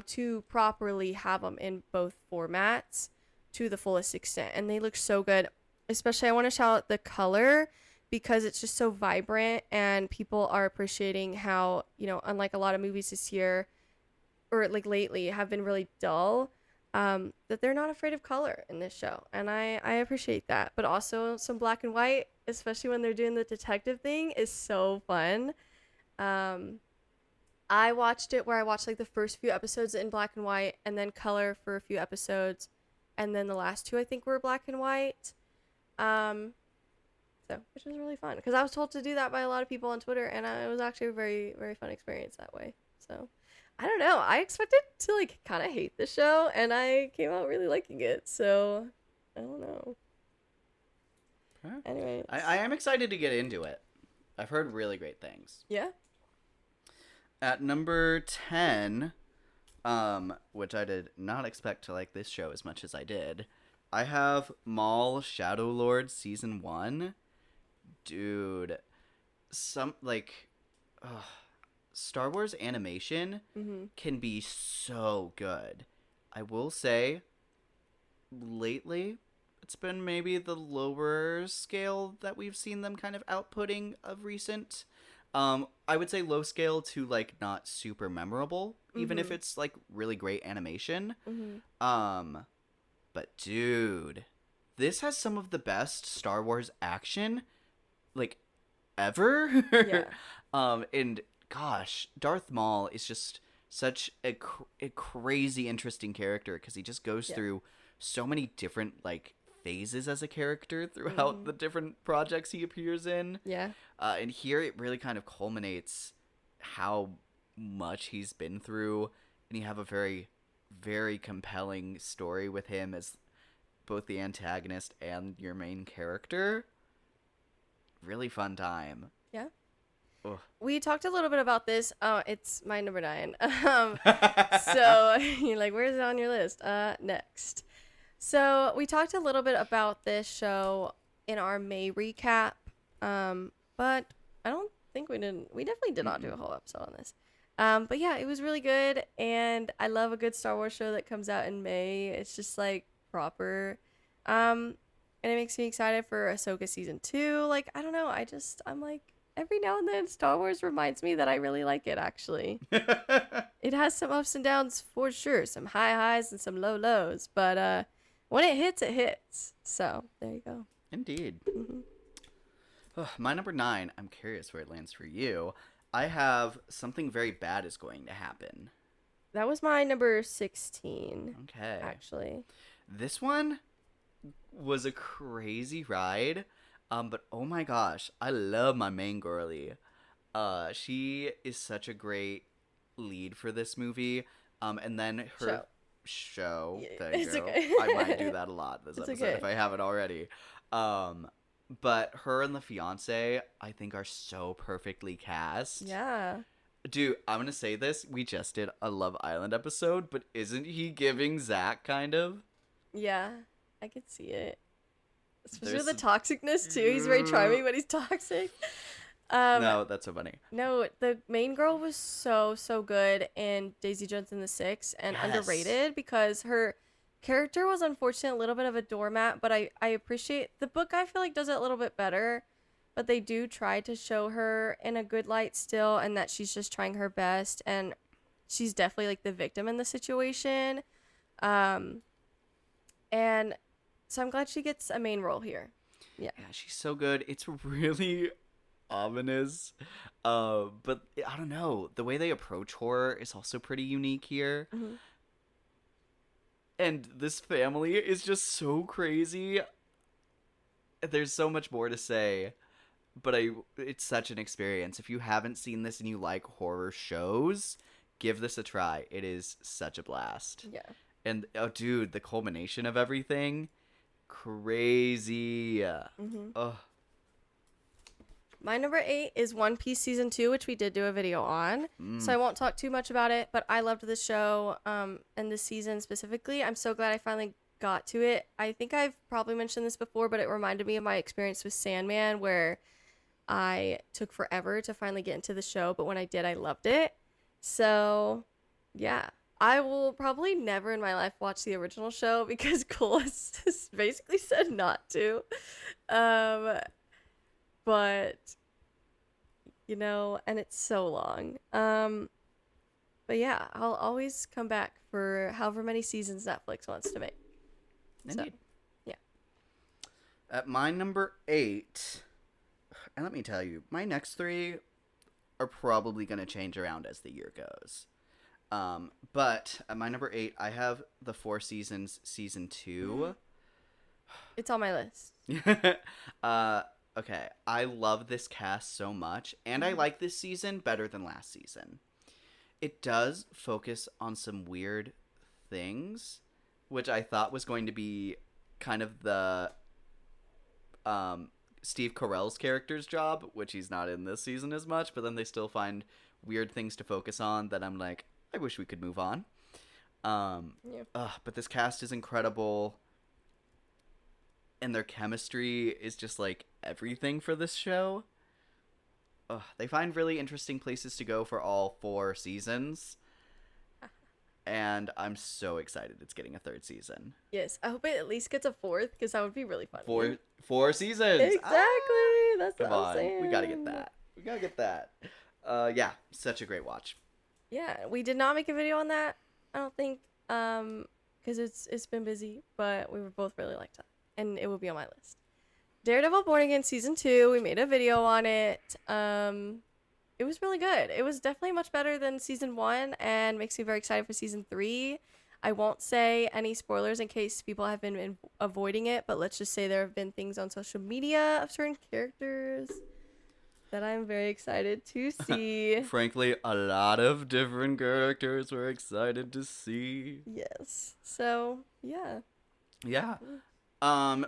to properly have them in both formats to the fullest extent, and they look so good. Especially I want to shout out the color because it's just so vibrant, and people are appreciating how, you know, unlike a lot of movies this year or like lately have been really dull, that they're not afraid of color in this show, and I appreciate that. But also some black and white, especially when they're doing the detective thing, is so fun. I watched it where I watched like the first few episodes in black and white and then color for a few episodes, and then the last 2 I think were black and white. So, which was really fun because I was told to do that by a lot of people on Twitter, and it was actually a very, very fun experience that way. So, I don't know. I expected to like kind of hate the show, and I came out really liking it. So, I don't know. Okay. Anyway, I am excited to get into it. I've heard really great things. yeah. At number 10, which I did not expect to like this show as much as I did, I have Maul Shadow Lord Season 1. Dude, Star Wars animation can be so good. I will say, lately, it's been maybe the lower scale that we've seen them kind of outputting of recent. I would say low scale to like not super memorable, even if it's like really great animation. But dude, this has some of the best Star Wars action like ever. Yeah. And gosh, Darth Maul is just such a crazy interesting character because he just goes through so many different like phases as a character throughout the different projects he appears in. Yeah. And here it really kind of culminates how much he's been through, and you have a very, very compelling story with him as both the antagonist and your main character. Really fun time. Yeah. Ugh. We talked a little bit about this. It's my number 9. So you're like, where's it on your list? Next. So we talked a little bit about this show in our May recap. But I don't think we definitely did not do a whole episode on this. But yeah, it was really good, and I love a good Star Wars show that comes out in May. It's just like proper. And it makes me excited for Ahsoka season 2. Like, I don't know. I'm like, every now and then Star Wars reminds me that I really like it, actually. It has some ups and downs for sure. Some high highs and some low lows. But when it hits, it hits. So, there you go. Indeed. My number 9, I'm curious where it lands for you. I have Something Very Bad Is Going to Happen. That was my number 16, Okay. actually. This one was a crazy ride, but oh my gosh, I love my main girlie. She is such a great lead for this movie. And then her show. Yeah, There you it's go. okay. I might do that a lot this It's episode okay. if I haven't already. But her and the fiance, I think, are so perfectly cast. Yeah. Dude, I'm gonna say this. We just did a Love Island episode, but isn't he giving Zach kind of? Yeah. I could see it. Especially There's with the toxicness, too. He's very charming, but he's toxic. No, that's so funny. No, the main girl was so good in Daisy Jones and the Six, and Yes. underrated because her character was unfortunately a little bit of a doormat, but I appreciate the book. I feel like does it a little bit better, but they do try to show her in a good light still, and that she's just trying her best, and she's definitely like the victim in the situation. And so I'm glad she gets a main role here. Yeah. Yeah, she's so good. It's really ominous. But I don't know. The way they approach horror is also pretty unique here. And this family is just so crazy. There's so much more to say. But it's such an experience. If you haven't seen this and you like horror shows, give this a try. It is such a blast. Yeah. And, oh, dude, the culmination of everything, crazy. Ugh. My number 8 is One Piece Season 2, which we did do a video on. So I won't talk too much about it, but I loved this show and this season specifically. I'm so glad I finally got to it. I think I've probably mentioned this before, but it reminded me of my experience with Sandman, where I took forever to finally get into the show, but when I did, I loved it. So, yeah. I will probably never in my life watch the original show because Cole has basically said not to. But, you know, and it's so long. But yeah, I'll always come back for however many seasons Netflix wants to make. Indeed. Yeah. At my number 8, and let me tell you, my next 3 are probably going to change around as the year goes. But at my number 8, I have The Four Seasons Season 2. It's on my list. Okay, I love this cast so much, and I like this season better than last season. It does focus on some weird things, which I thought was going to be kind of the Steve Carell's character's job, which he's not in this season as much, but then they still find weird things to focus on that I'm like, I wish we could move on. But this cast is incredible, and their chemistry is just like everything for this show. They find really interesting places to go for all 4 seasons, and I'm so excited it's getting a 3rd season. Yes, I hope it at least gets a 4th because that would be really fun. 4 seasons. Exactly. That's Come what I'm on, saying. we gotta get that. Yeah, such a great watch. Yeah, we did not make a video on that. I don't think, because it's been busy, but we were both really liked that, and it will be on my list. Daredevil Born Again season 2. We made a video on it. It was really good. It was definitely much better than season 1, and makes me very excited for season 3. I won't say any spoilers in case people have been avoiding it, but let's just say there have been things on social media of certain characters that I'm very excited to see. Frankly, a lot of different characters we're excited to see. Yes. So, yeah. Yeah.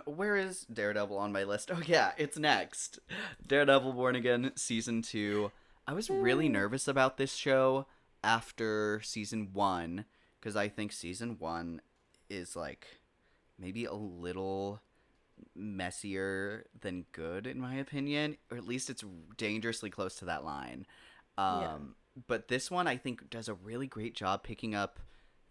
Where is Daredevil on my list? Oh yeah, it's next. Daredevil Born Again season 2. I was really nervous about this show after season 1, because I think season 1 is like maybe a little messier than good in my opinion, or at least it's dangerously close to that line. But this one I think does a really great job picking up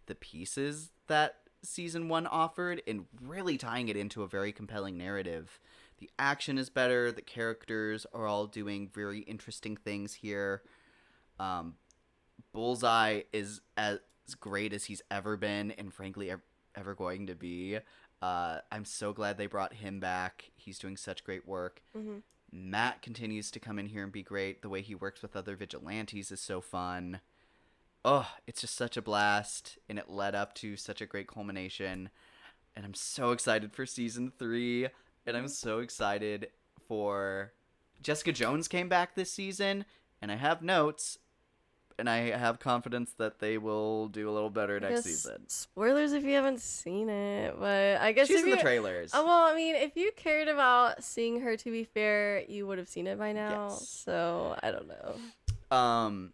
the pieces that season 1 offered and really tying it into a very compelling narrative. The action is better, the characters are all doing very interesting things here. Bullseye is as great as he's ever been, and frankly ever going to be. I'm so glad they brought him back. He's doing such great work. Mm-hmm. Matt continues to come in here and be great. The way he works with other vigilantes is so fun. It's just such a blast, and it led up to such a great culmination. And I'm so excited for season 3, and I'm so excited for Jessica Jones came back this season, and I have notes, and I have confidence that they will do a little better next season. Spoilers if you haven't seen it, but I guess She's if in the you, trailers. well, I mean, if you cared about seeing her, to be fair, you would have seen it by now. Yes. So I don't know.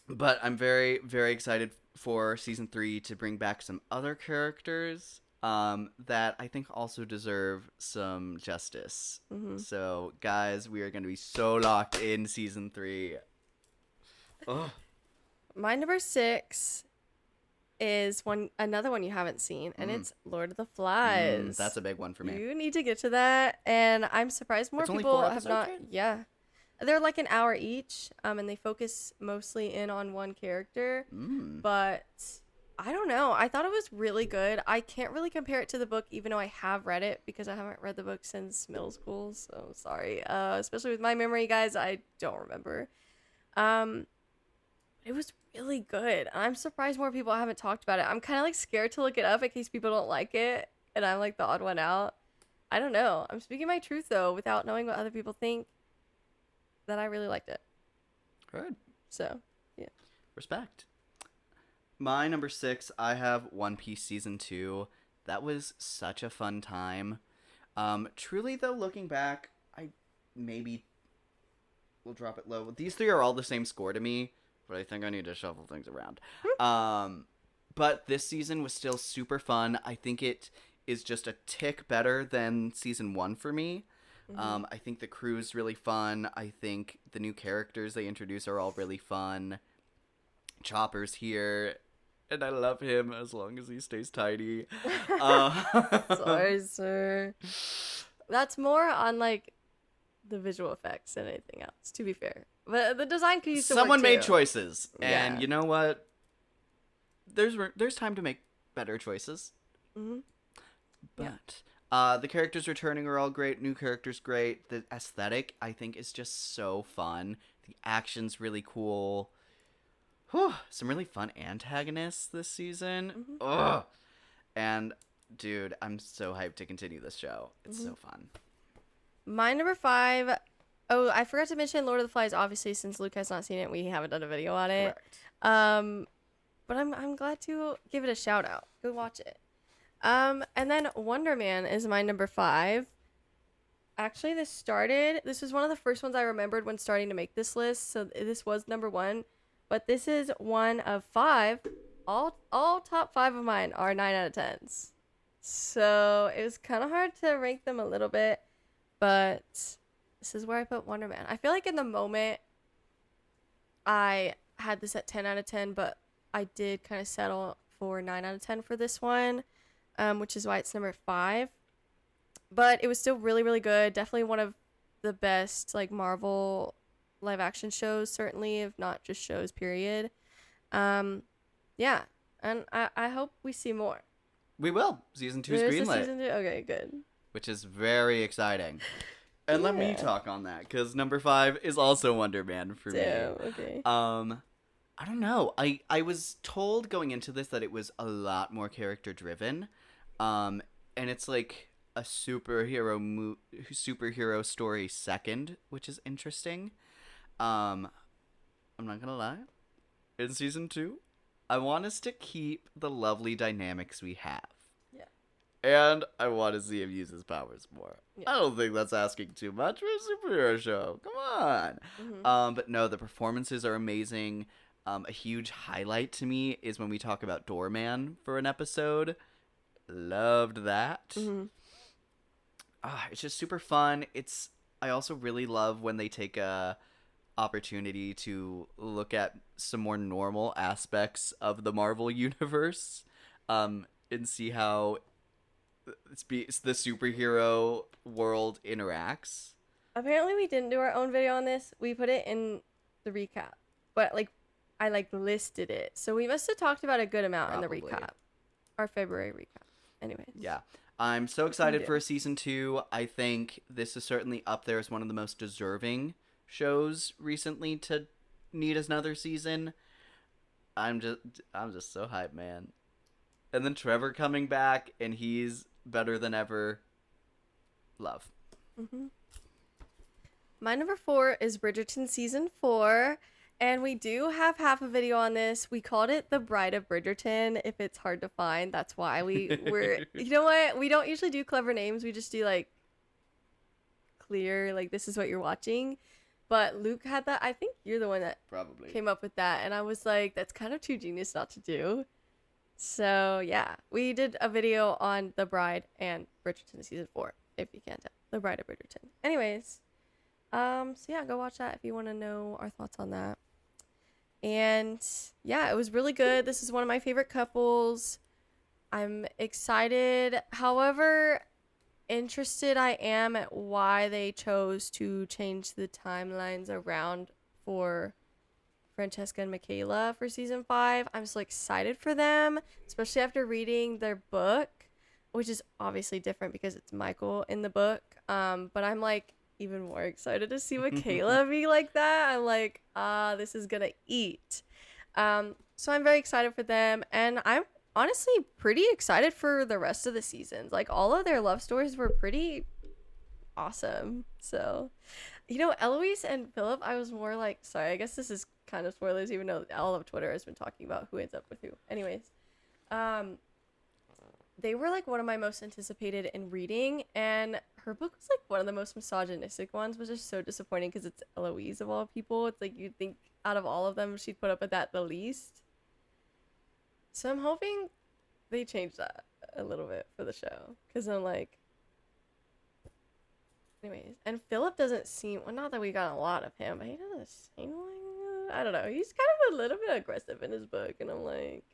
But I'm very, very excited for season 3 to bring back some other characters that I think also deserve some justice. Mm-hmm. So, guys, we are going to be so locked in season 3. Oh. My number 6 is another one you haven't seen, and it's Lord of the Flies. That's a big one for me. You need to get to that, and I'm surprised more It's only people 4 have episodes, not. right? Yeah, they're like an hour each, and they focus mostly in on one character. But I don't know. I thought it was really good. I can't really compare it to the book, even though I have read it, because I haven't read the book since middle school. So sorry. Especially with my memory, guys, I don't remember. It was really good. I'm surprised more people haven't talked about it. I'm kind of like scared to look it up in case people don't like it, and I'm like the odd one out. I don't know. I'm speaking my truth though, without knowing what other people think. That I really liked it. Good. So, yeah. Respect. My number 6, I have One Piece season 2. That was such a fun time. Truly though, looking back, I maybe will drop it low. These 3 are all the same score to me, but I think I need to shuffle things around. But this season was still super fun. I think it is just a tick better than season 1 for me. I think the crew's really fun. I think the new characters they introduce are all really fun. Chopper's here, and I love him as long as he stays tidy. Sorry, sir. That's more on like the visual effects than anything else, to be fair. But the design could use some Someone work, made too. choices, and Yeah. you know what? There's time to make better choices. Mm-hmm. But the characters returning are all great. New characters great. The aesthetic I think is just so fun. The action's really cool. Whew, some really fun antagonists this season. Mm-hmm. Ugh. And Dude, I'm so hyped to continue this show. It's so fun. My number 5. Oh, I forgot to mention Lord of the Flies. Obviously, since Luke has not seen it, we haven't done a video on it. Correct. But I'm glad to give it a shout out. Go watch it. And then Wonder Man is my number 5. Actually, this was one of the first ones I remembered when starting to make this list. So this was number 1, but this is one of 5. All top 5 of mine are 9 out of 10s. So it was kind of hard to rank them a little bit, but this is where I put Wonder Man. I feel like in the moment I had this at 10 out of 10, but I did kind of settle for 9 out of 10 for this one, which is why it's number 5. But it was still really, really good. Definitely one of the best like Marvel live action shows, certainly, if not just shows, period. Yeah. And I hope we see more. We will. Season 2 is There's a greenlit, season 2? Okay, good. which is very exciting. And let me Yeah. talk on that, because number 5 is also Wonder Man for Damn, me. okay. I don't know. I was told going into this that it was a lot more character driven. And it's like a superhero story second, which is interesting. I'm not gonna lie. In season 2, I want us to keep the lovely dynamics we have. Yeah. And I want to see him use his powers more. Yeah. I don't think that's asking too much for a superhero show. Come on. Mhm. But no, the performances are amazing. A huge highlight to me is when we talk about Doorman for an episode. Loved that. Mhm. It's just super fun. I also really love when they take a opportunity to look at some more normal aspects of the Marvel universe, and see how the superhero world interacts. Apparently we didn't do our own video on this. We put it in the recap. But like I like listed it. So we must have talked about a good amount in the Probably. recap. Our February recap. Anyway. Yeah. I'm so excited Yeah. for season 2. I think this is certainly up there as one of the most deserving shows recently to need another season. I'm just so hyped, man. And then Trevor coming back, and he's better than ever. Love. My number 4 is Bridgerton season 4. And we do have half a video on this. We called it The Bride of Bridgerton. If it's hard to find, that's why we're you know what? We don't usually do clever names. We just do like clear, like this is what you're watching. But Luke had that. I think you're the one that Probably. came up with that. And I was like, that's kind of too genius not to do. So yeah, we did a video on The Bride and Bridgerton season 4, if you can't tell. The Bride of Bridgerton. Anyways, so yeah, go watch that if you want to know our thoughts on that. And yeah, it was really good. This is one of my favorite couples. I'm excited. However, interested I am at why they chose to change the timelines around for Francesca and Michaela for season 5. I'm so excited for them, especially after reading their book, which is obviously different because it's Michael in the book. But I'm like even more excited to see Michaela be like that. I'm like, this is gonna eat. So I'm very excited for them, and I'm honestly pretty excited for the rest of the seasons. Like all of their love stories were pretty awesome. So, you know, Eloise and Philip, I was more like, sorry, I guess this is kind of spoilers, even though all of Twitter has been talking about who ends up with who. Anyways, they were like one of my most anticipated in reading, and her book was like one of the most misogynistic ones, which is so disappointing because it's Eloise of all people. It's like you'd think out of all of them she'd put up with that the least. So I'm hoping they change that a little bit for the show, because I'm like, anyways. And Philip doesn't seem, well, not that we got a lot of him, but he doesn't seem like, I don't know, he's kind of a little bit aggressive in his book, and I'm like,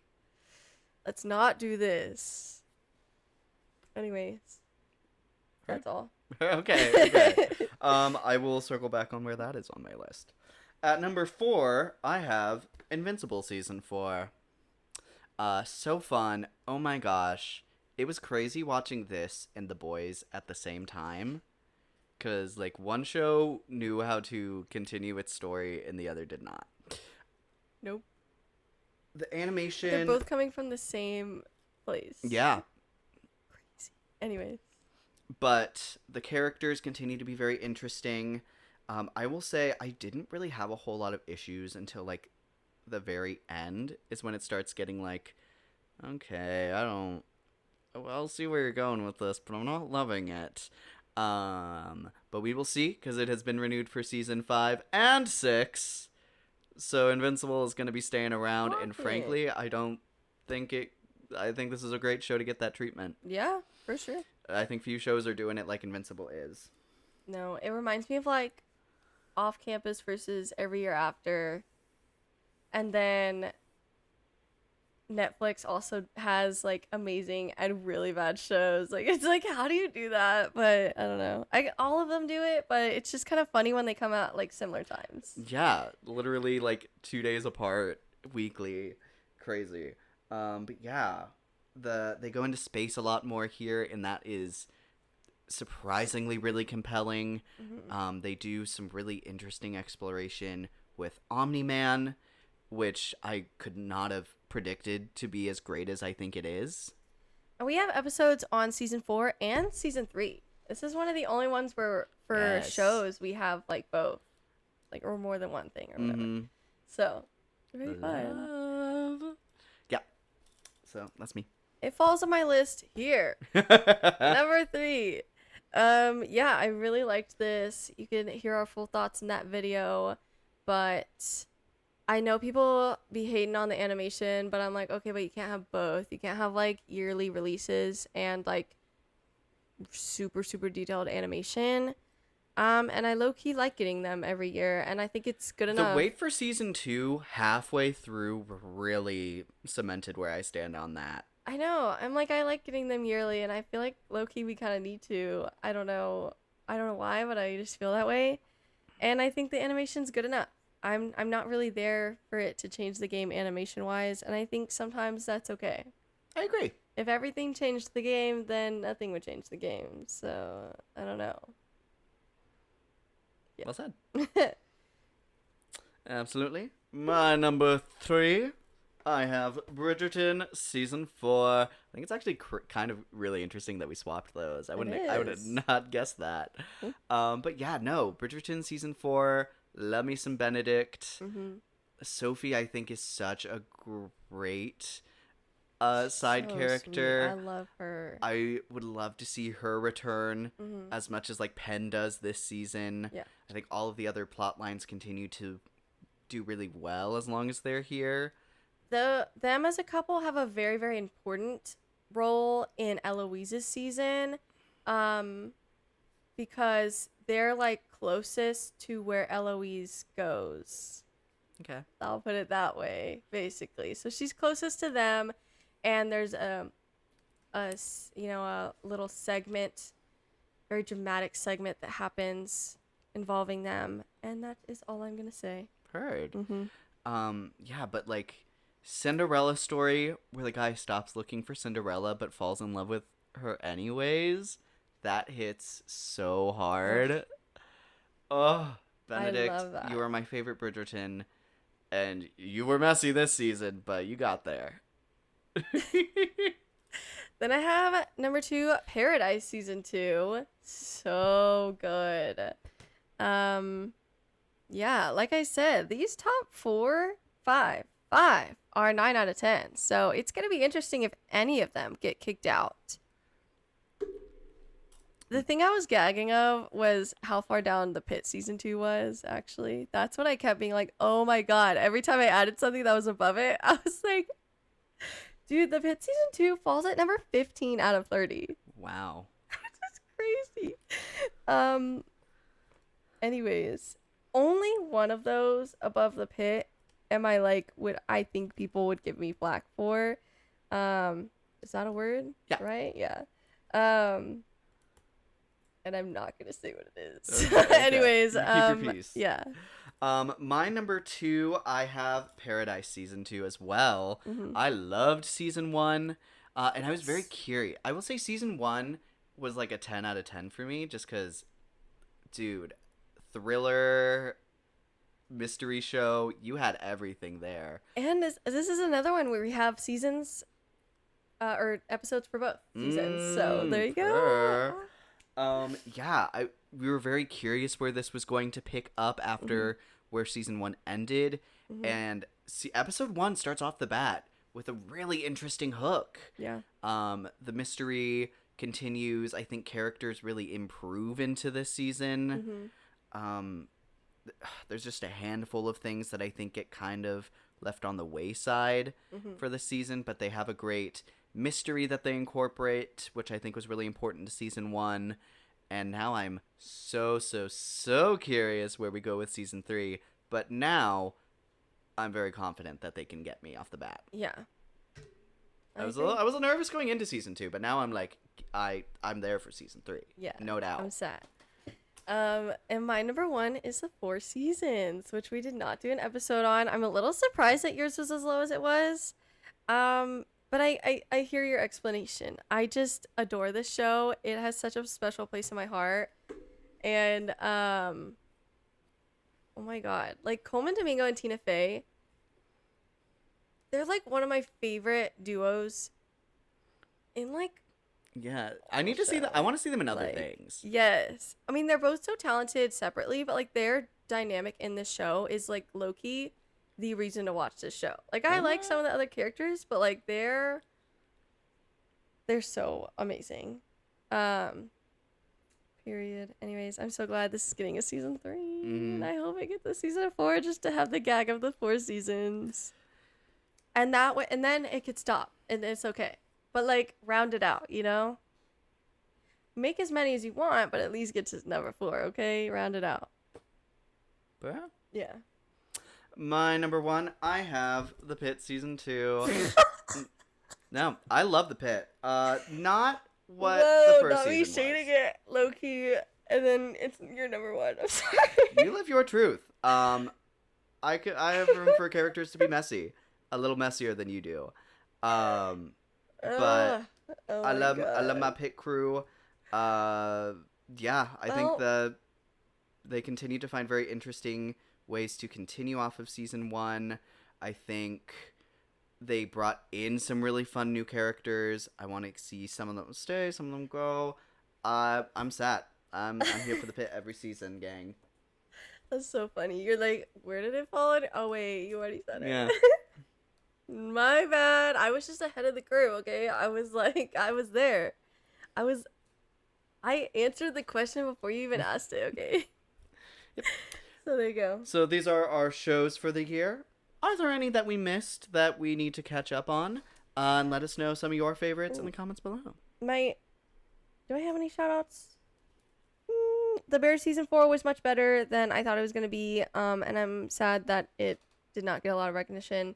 let's not do this. Anyways, that's all. okay. I will circle back on where that is on my list. At number 4, I have Invincible season 4. So fun. Oh my gosh. It was crazy watching this and The Boys at the same time. Because, like, one show knew how to continue its story and the other did not. Nope. The animation... They're both coming from the same place. Yeah. Anyways. But the characters continue to be very interesting. I will say I didn't really have a whole lot of issues until like the very end is when it starts getting like, okay, I'll see where you're going with this, but I'm not loving it. But we will see, because it has been renewed for season 5 and 6. So Invincible is going to be staying around, and frankly, I think this is a great show to get that treatment. Yeah, for sure. I think few shows are doing it like Invincible is. No, it reminds me of like Off Campus versus Every Year After. And then Netflix also has like amazing and really bad shows. Like it's like, how do you do that? But I don't know. All of them do it, but it's just kind of funny when they come out like similar times. Yeah, literally like 2 days apart weekly. Crazy. But yeah, they go into space a lot more here, and that is surprisingly really compelling. They do some really interesting exploration with Omni-Man, which I could not have predicted to be as great as I think it is. And we have episodes on season 4 and season 3. This is one of the only ones where for shows we have like both, like, or more than one thing or whatever. So very fun. Yeah. So that's me. It falls on my list here. Number 3. Yeah, I really liked this. You can hear our full thoughts in that video, but I know people be hating on the animation, but I'm like, okay, but you can't have both. You can't have like yearly releases and like super, super detailed animation. And I low-key like getting them every year, and I think it's good enough. The wait for season 2 halfway through really cemented where I stand on that. I know. I'm like, I like getting them yearly, and I feel like low-key we kind of need to. I don't know why, but I just feel that way. And I think the animation's good enough. I'm not really there for it to change the game animation-wise, and I think sometimes that's okay. I agree. If everything changed the game, then nothing would change the game. So, I don't know. Yeah. Well said. Absolutely. My number 3, I have Bridgerton season 4. I think it's actually kind of really interesting that we swapped those. I would have not guessed that. But yeah, no, Bridgerton season 4. Love me some Benedict. Sophie, I think, is such a great side character. Sweet. I love her. I would love to see her return as much as like Penn does this season. Yeah. I think all of the other plot lines continue to do really well as long as they're here. Them as a couple have a very, very important role in Eloise's season, because they're like closest to where Eloise goes. Okay. I'll put it that way, basically. So she's closest to them, and there's a little segment, very dramatic segment that happens involving them, and that is all I'm gonna say. Heard. Yeah, but like Cinderella story where the guy stops looking for Cinderella but falls in love with her anyways. That hits so hard. Oh, Benedict, I love that. you are my favorite Bridgerton, and you were messy this season, but you got there. Then I have number 2, Paradise season 2. So good. Yeah, like I said, these top 5 are 9 out of 10. So it's going to be interesting if any of them get kicked out. The thing I was gagging of was how far down the Pit season 2 was, actually. That's what I kept being like, oh my god. Every time I added something that was above it, I was like, dude, the Pit season 2 falls at number 15 out of 30. Wow. That's crazy. Anyways, only one of those above the Pit am I like, I think people would give me flack for. Is that a word? Yeah. Right? Yeah. And I'm not gonna say what it is. Okay. Anyways, You keep your peace. yeah. My number 2, I have Paradise season 2 as well. I loved season 1, and I was very curious. I will say season 1 was like a 10 out of 10 for me, just because, dude, thriller, mystery show, you had everything there. And this is another one where we have seasons or episodes for both seasons. So there you go. We were very curious where this was going to pick up after where season 1 ended, and episode 1 starts off the bat with a really interesting hook. Yeah. The mystery continues. I think characters really improve into this season. There's just a handful of things that I think get kind of left on the wayside for this season, but they have a great mystery that they incorporate, which I think was really important to season 1. And now I'm so curious where we go with season 3. But now I'm very confident that they can get me off the bat. Yeah. I was a little nervous going into season 2, but now I'm like, I'm there for season 3. Yeah. No doubt. I'm sad. And my number 1 is the Four Seasons, which we did not do an episode on. I'm a little surprised that yours was as low as it was. But I hear your explanation. I just adore this show. It has such a special place in my heart. And, oh my God. Like, Coleman Domingo and Tina Fey, they're, like, one of my favorite duos in, like, Yeah, I need to see that. I want to see them in other like, things. yes. I mean, they're both so talented separately, but, like, their dynamic in this show is, like, low-key the reason to watch this show. Like, I like some of the other characters, but, like, they're so amazing. Period. Anyways, I'm so glad this is getting a season 3. And I hope it gets a season 4 just to have the gag of the 4 seasons. And that way, and then it could stop and it's okay. But, like, round it out, you know? Make as many as you want, but at least get to number 4, okay? Round it out. But Yeah. my number 1, I have The Pit season 2. No, I love The Pit. Not what the first not me season shading was. it low key, and then it's your number 1. I'm sorry. You live your truth. I have room for characters to be messy, a little messier than you do. But Oh I my love my God. pit crew. I think they continue to find very interesting ways to continue off of season 1. I think they brought in some really fun new characters. I want to see some of them stay, some of them go. I'm sad. I'm here for the pit every season, gang. That's so funny. You're like, where did it fall in? Oh wait, you already said it. Yeah. My bad. I was just ahead of the curve, okay? I was there. I answered the question before you even asked it, okay? Yep. So there you go. So these are our shows for the year. Are there any that we missed that we need to catch up on? And let us know some of your favorites in the comments below. Do I have any shout outs? The Bear season 4 was much better than I thought it was going to be. And I'm sad that it did not get a lot of recognition.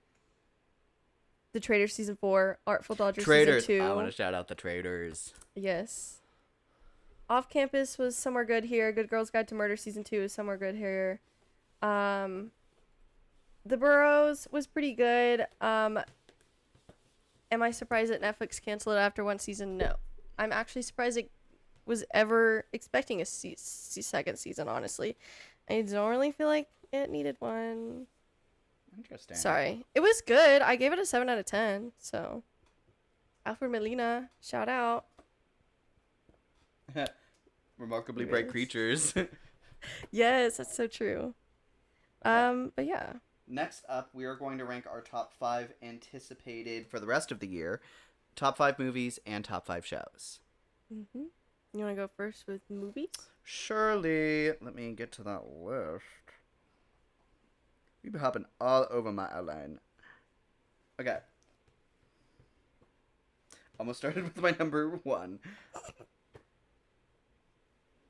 The Traitors season 4, Artful Dodgers Traders. season 2. I want to shout out the Traders. Yes. Off Campus was somewhere good here. Good Girls Guide to Murder season 2 is somewhere good here. The Burrows was pretty good. Am I surprised that Netflix canceled it after one season? No. I'm actually surprised it was ever expecting a second season, honestly. I don't really feel like it needed one. Interesting. Sorry. It was good. I gave it a 7 out of 10. So, Alfred Molina, shout out. Remarkably bright Yes. creatures. Yes, that's so true. But yeah. Next up, we are going to rank our top 5 anticipated for the rest of the year. Top 5 movies and top 5 shows. You want to go first with movies? Surely, let me get to that list. You've been hopping all over my outline. Okay. Almost started with my number 1.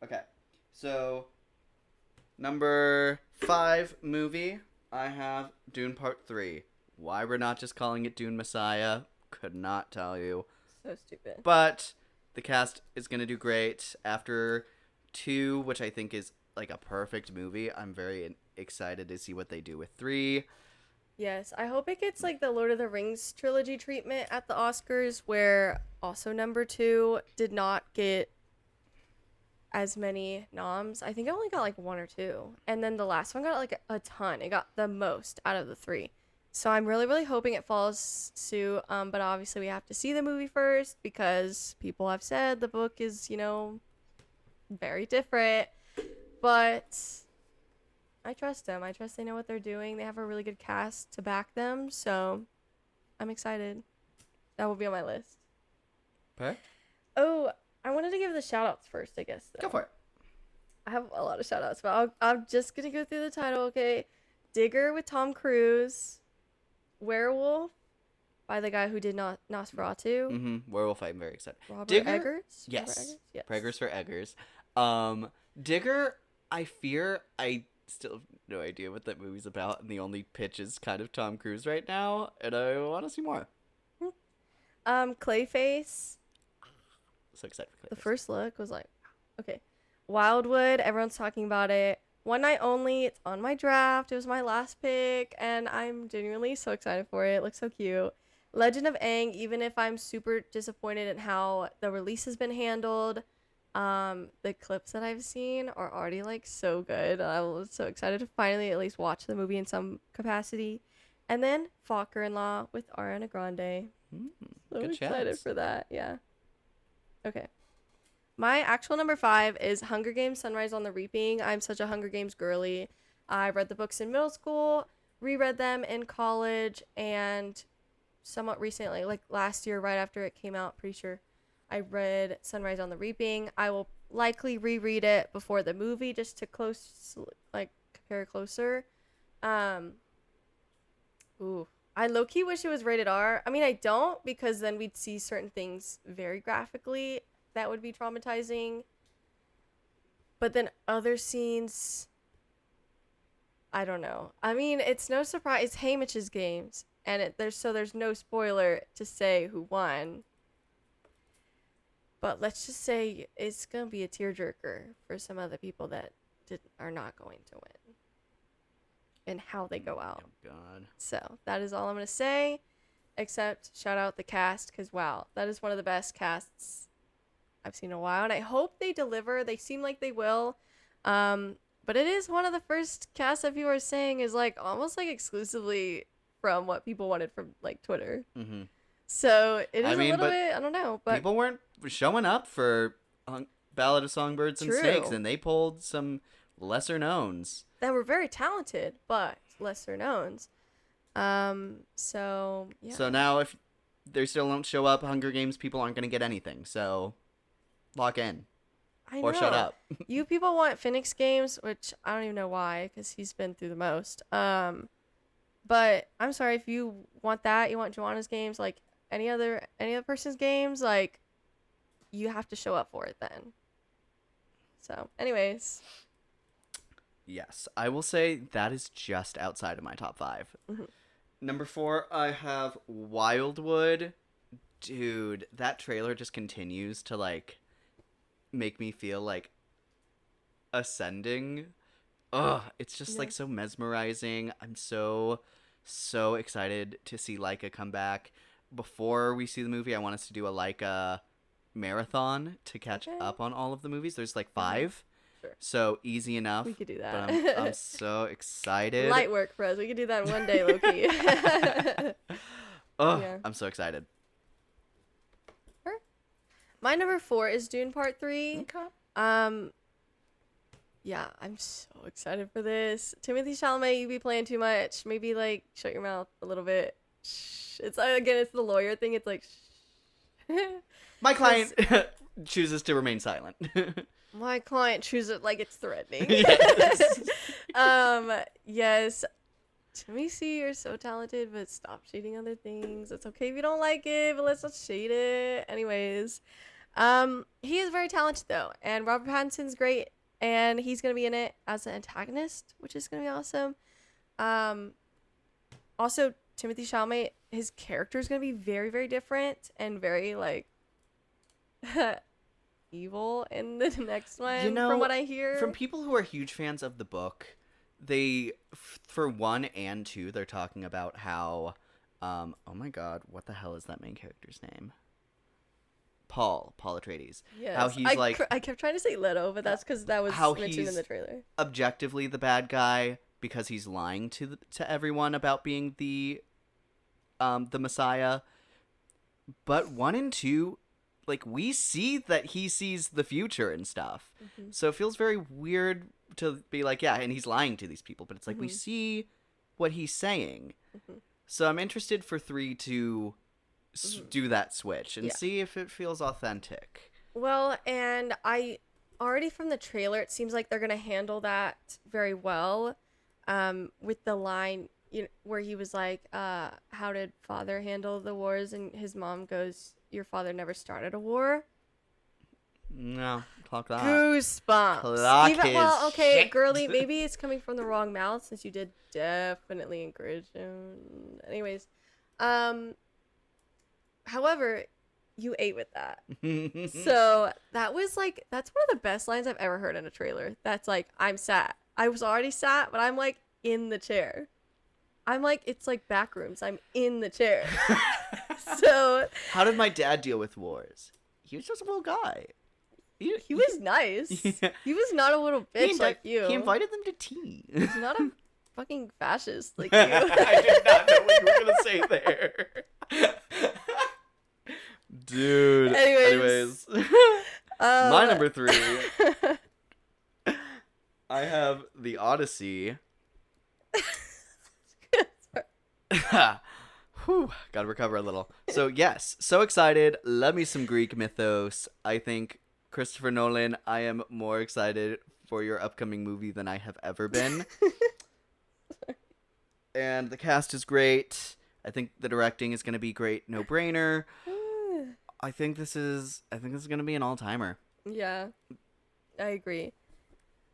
Okay. So, number 5 movie, I have Dune Part 3. Why we're not just calling it Dune Messiah, could not tell you. So stupid. But the cast is going to do great. After 2, which I think is like a perfect movie, I'm very excited to see what they do with 3. Yes, I hope it gets like the Lord of the Rings trilogy treatment at the Oscars, where also number 2 did not get as many noms. I think it only got like 1 or 2. And then the last one got like a ton. It got the most out of the 3. So I'm really, really hoping it follows suit. But obviously we have to see the movie first because people have said the book is, very different. But I trust them. I trust they know what they're doing. They have a really good cast to back them. So I'm excited. That will be on my list. Okay. Oh, I wanted to give the shout outs first, I guess. Though. Go for it. I have a lot of shout outs, but I'm just going to go through the title, okay? Digger with Tom Cruise. Werewolf by the guy who did not Nosferatu. Mm-hmm. Werewolf, I'm very excited. Robert Digger? Eggers? Yes. Robert Eggers? Yes. Preggers for Eggers. Digger, I fear I still have no idea what that movie's about, and the only pitch is kind of Tom Cruise right now, and I want to see more. Clayface. So excited for Clayface. The first look was like, okay. Wildwood, everyone's talking about it. One Night Only, it's on my draft. It was my last pick, and I'm genuinely so excited for it. It looks so cute. Legend of Aang, even if I'm super disappointed in how the release has been handled, the clips that I've seen are already like so good. I was so excited to finally at least watch the movie in some capacity. And then Fokker-in-Law with Ariana Grande. So good excited chance. for that. Yeah. Okay. My actual number 5 is Hunger Games: Sunrise on the Reaping. I'm such a Hunger Games girly. I read the books in middle school, reread them in college, and somewhat recently, like last year, right after it came out, pretty sure, I read Sunrise on the Reaping. I will likely reread it before the movie just to compare closer. Ooh. I low-key wish it was rated R. I mean, I don't, because then we'd see certain things very graphically that would be traumatizing. But then other scenes, I don't know. I mean, it's no surprise. It's Haymitch's games, and there's no spoiler to say who won. But let's just say it's gonna be a tearjerker for some other people that are not going to win, and how they go out. Oh, God. So that is all I'm going to say, except shout out the cast, because wow, that is one of the best casts I've seen in a while, and I hope they deliver. They seem like they will. But it is one of the first casts that people are saying is like almost like exclusively from what people wanted from like Twitter. Mm-hmm. So it is a little but bit, I don't know, but people weren't showing up for Ballad of Songbirds and True. Snakes, and they pulled some lesser knowns. that were very talented, but lesser knowns. So yeah. So now if they still don't show up, Hunger Games people aren't going to get anything. So lock in. I Or know. shut up. You people want Phoenix Games, which I don't even know why, because he's been through the most. But I'm sorry, if you want that, you want Joanna's games, like any other person's games, like you have to show up for it then. So, anyways, Yes, I will say that is just outside of my top 5. Mhm. Number 4, I have Wildwood. Dude, that trailer just continues to like make me feel like ascending. Ugh, it's just like so mesmerizing. I'm so excited to see Laika come back. Before we see the movie, I want us to do a Laika marathon to catch Okay. up on all of the movies. There's like 5. Sure. So easy enough. we could do But that. I'm so excited. Light work for us. We could do that in one day, Loki. Oh, Yeah. I'm so excited. My number 4 is Dune Part 3. Yeah, I'm so excited for this. Timothy Chalamet, you be playing too much. Maybe like shut your mouth a little bit. Shh. It's again, it's the lawyer thing. It's like, shh. My client chooses to remain silent. My client chooses it like it's threatening. Yes. Yes. Timmy C, you're so talented, but stop shading other things. It's okay if you don't like it, but let's not shade it. Anyways, he is very talented though, and Robert Pattinson's great, and he's gonna be in it as an antagonist, which is gonna be awesome. Also Timothy Chalamet, his character is gonna be very, very different and very like evil in the next one. You know, from what I hear, From people who are huge fans of the book, they, for 1 and 2, they're talking about how, oh my god, what the hell is that main character's name? Paul Atreides. yes. How he's I kept trying to say Leto, but that's because that was how mentioned he's in the trailer. objectively the bad guy because he's lying to everyone about being the Messiah. But 1 and 2, like, we see that he sees the future and stuff. So it feels very weird to be like, yeah, and he's lying to these people, but it's like we see what he's saying. So I'm interested for 3 to do that switch and see if it feels authentic. Well, and I already from the trailer, it seems like they're gonna handle that very well, with the line where he was like, "How did father handle the wars?" And his mom goes, "Your father never started a war." No, clock that. Goosebumps. Clock Well, his okay, shit. girly, maybe it's coming from the wrong mouth since you did definitely encourage him. Anyways, however, you ate with that. So that was like, that's one of the best lines I've ever heard in a trailer. That's like, I'm sat. I was already sat, but I'm like in the chair. I'm like, it's like backrooms. I'm in the chair. So How did my dad deal with wars? He was just a little guy. he was nice. Yeah. He was not a little bitch like you. He invited them to tea. He's not a fucking fascist like you. I did not know what you were gonna say there. Dude. Anyways. My number 3. I have The Odyssey. Whew, gotta recover a little. So yes, so excited. Love me some Greek mythos. I think Christopher Nolan, I am more excited for your upcoming movie than I have ever been. And the cast is great. I think the directing is gonna be great. No brainer. I think this is gonna be an all-timer. Yeah, I agree.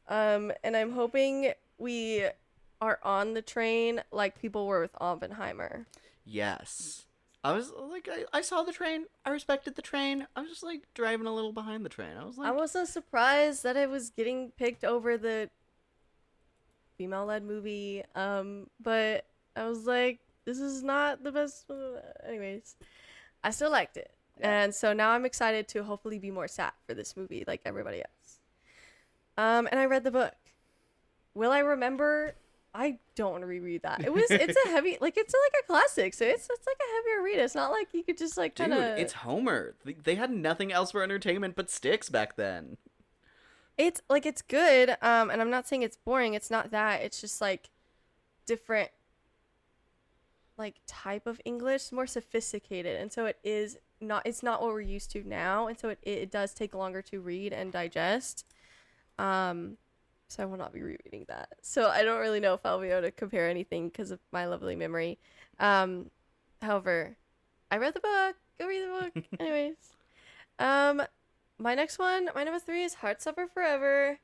And I'm hoping we are on the train like people were with Oppenheimer. Yes. I was like, I saw the train. I respected the train. I was just like driving a little behind the train. I was like, I wasn't surprised that it was getting picked over the female-led movie. But I was like, this is not the best. Anyways, I still liked it. And so now I'm excited to hopefully be more sad for this movie like everybody else. And I read the book. Will I remember? I don't want to reread that. It's a heavy, like, it's like a classic. So it's like a heavier read. It's not like you could just like kind of. dude, it's Homer. They had nothing else for entertainment but sticks back then. It's like, it's good. And I'm not saying it's boring. It's not that. It's just like different, like, type of English, more sophisticated. And so it's not what we're used to now. And so it does take longer to read and digest. So I will not be rereading that. So I don't really know if I'll be able to compare anything because of my lovely memory. However, I read the book. Go read the book. Anyways. My next one, my number 3 is Heartstopper Forever.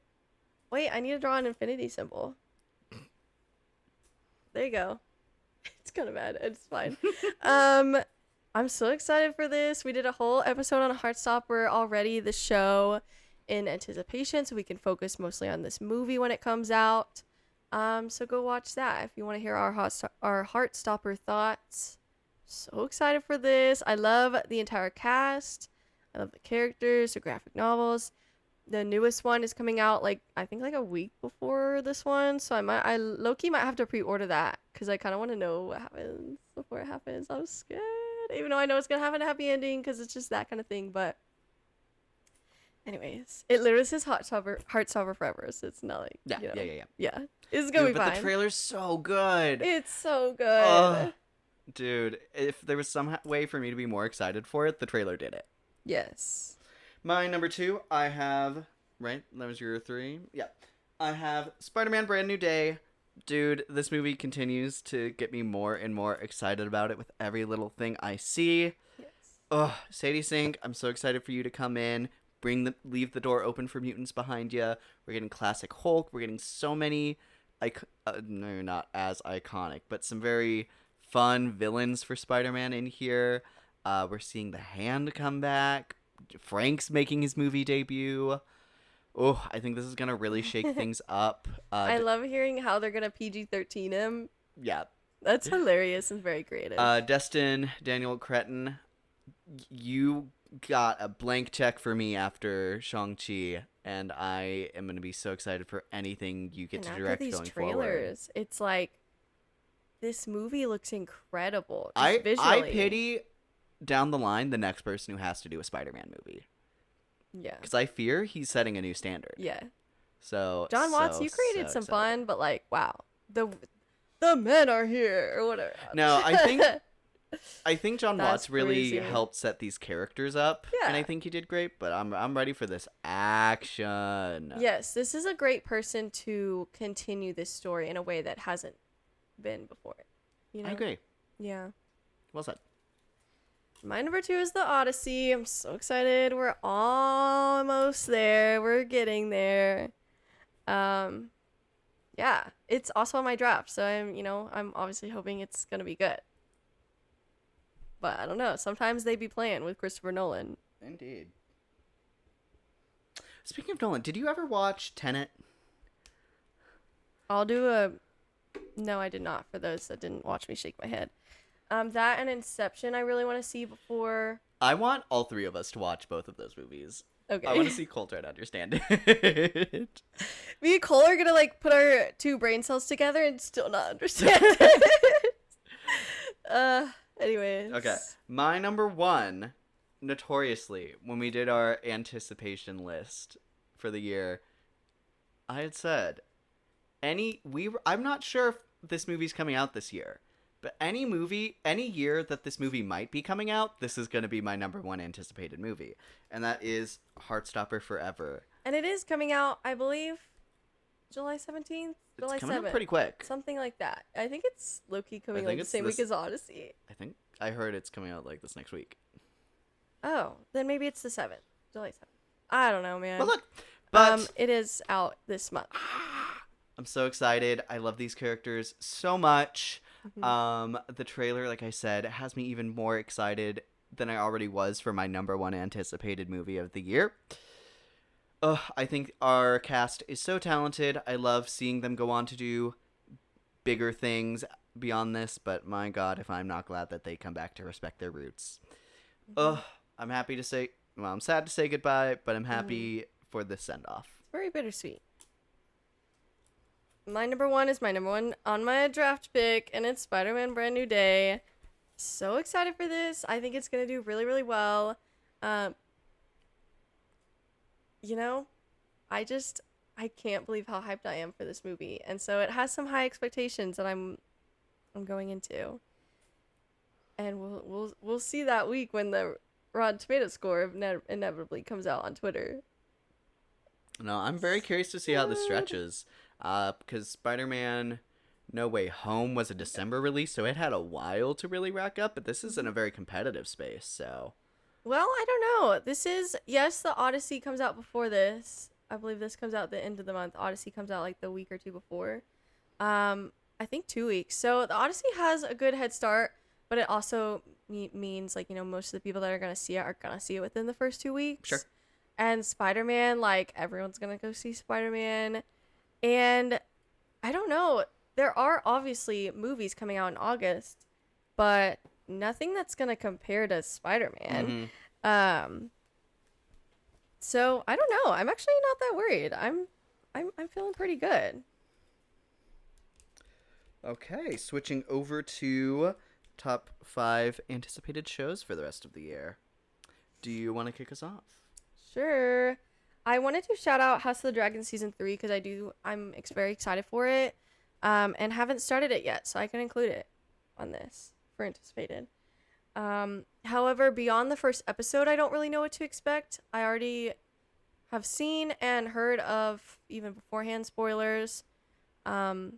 Wait, I need to draw an infinity symbol. There you go. It's kind of bad. It's fine. I'm so excited for this. We did a whole episode on Heartstopper already, the show, in anticipation, so we can focus mostly on this movie when it comes out. So go watch that if you want to hear our Heartstopper thoughts. So excited for this. I love the entire cast. I love the characters, the graphic novels. The newest one is coming out I think a week before this one, so I low-key might have to pre-order that because I kind of want to know what happens before it happens. I'm scared, even though I know it's gonna have a happy ending because it's just that kind of thing. But anyways, it literally says Heartstopper Forever, so it's not like, Yeah, you know, yeah. It's gonna Dude, be but fine. the trailer's so good. It's so good. Dude, if there was some way for me to be more excited for it, the trailer did it. Yes. My number 2, I have... Right? That was your 3? Yeah. I have Spider-Man Brand New Day. Dude, this movie continues to get me more and more excited about it with every little thing I see. Yes. Ugh, Sadie Sink, I'm so excited for you to come in. Leave the door open for mutants behind you. We're getting classic Hulk. We're getting so many... no, not as iconic, but some very fun villains for Spider-Man in here. We're seeing the Hand come back. Frank's making his movie debut. Oh, I think this is gonna really shake things up. I love hearing how they're gonna PG-13 him. Yeah. That's hilarious and very creative. Destin Daniel Cretton, you got a blank check for me after Shang-Chi, and I am going to be so excited for anything you get And to after direct these going forward. trailers, it's like this movie looks incredible. Just I visually. pity down the line the next person who has to do a Spider-Man movie, Yeah. because I fear he's setting a new standard. Yeah. So John Watts, so, you created so some excited. fun, but like, wow, the men are here or whatever. No, I think John That's Watts really crazy. helped set these characters up, and I Yeah. think he did great. But I'm ready for this action. Yes, this is a great person to continue this story in a way that hasn't been before. You know? I agree. Yeah. Well said. My number 2 is The Odyssey. I'm so excited. We're almost there. We're getting there. Yeah, it's also on my draft, so I'm obviously hoping it's gonna be good. But I don't know. Sometimes they be playing with Christopher Nolan. Indeed. Speaking of Nolan, did you ever watch Tenet? I'll do a. No, I did not. For those that didn't watch me shake my head, that and Inception, I really want to see before. I want all three of us to watch both of those movies. Okay. I want to see Cole try to understand it. Me and Cole are gonna like put our 2 brain cells together and still not understand it. Anyways. Okay. My number 1, notoriously, when we did our anticipation list for the year, I had said I'm not sure if this movie's coming out this year, but any year that this movie might be coming out, this is going to be my number 1 anticipated movie, and that is Heartstopper Forever. And it is coming out, I believe, July 17th, July It's coming 7th. out pretty quick. Something like that. I think it's low-key coming think like the it's same week this- as Odyssey. I think I heard it's coming out like this next week. Oh, then maybe it's the 7th. July 7th. I don't know, man. But look, but it is out this month. I'm so excited. I love these characters so much. The trailer, like I said, has me even more excited than I already was for my number 1 anticipated movie of the year. I think our cast is so talented. I love seeing them go on to do bigger things beyond this, but my God, if I'm not glad that they come back to respect their roots. I'm sad to say goodbye, but I'm happy for this send-off. It's very bittersweet. My number 1 is my number 1 on my draft pick, and it's Spider-Man Brand New Day. So excited for this. I think it's going to do really, really well. I can't believe how hyped I am for this movie. And so it has some high expectations that I'm going into. And we'll see that week when the Rotten Tomatoes score inevitably comes out on Twitter. No, I'm very curious to see how this stretches. Because Spider-Man No Way Home was a December release, so it had a while to really rack up, but this is in a very competitive space, so... Well, I don't know. The Odyssey comes out before this. I believe this comes out at the end of the month. Odyssey comes out like the week or 2 before. I think 2 weeks. So the Odyssey has a good head start, but it also means like, most of the people that are going to see it are going to see it within the first 2 weeks. Sure. And Spider-Man, like everyone's going to go see Spider-Man. And I don't know. There are obviously movies coming out in August, but nothing that's going to compare to Spider-Man. So I don't know. I'm actually not that worried. I'm feeling pretty good. Okay, switching over to top 5 anticipated shows for the rest of the year. Do you want to kick us off? Sure. I wanted to shout out House of the Dragon season 3 because I'm very excited for it, and haven't started it yet, so I can include it on this for anticipated. However, beyond the first episode, I don't really know what to expect. I already have seen and heard of, even beforehand, spoilers. But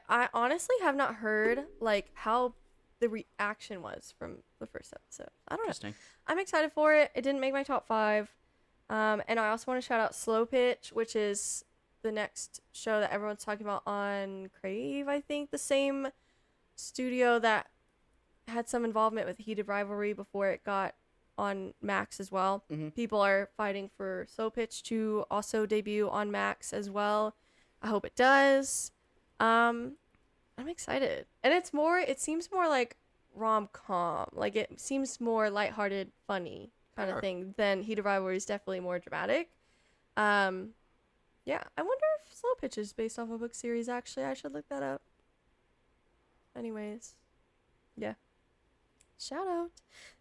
I honestly have not heard like how the reaction was from the first episode. I don't know. Interesting. I'm excited for it. It didn't make my top 5. And I also want to shout out Slow Pitch, which is the next show that everyone's talking about on Crave, I think. The same studio that had some involvement with Heated Rivalry before it got on Max as well. Mm-hmm. People are fighting for Slow Pitch to also debut on Max as well. I hope it does. I'm excited. And it seems more like rom-com. Like, it seems more lighthearted, funny kind of Sure. thing than Heat of Rivalry is definitely more dramatic. Yeah, I wonder if Slow Pitch is based off a book series, actually. I should look that up. Anyways, yeah. Shout out.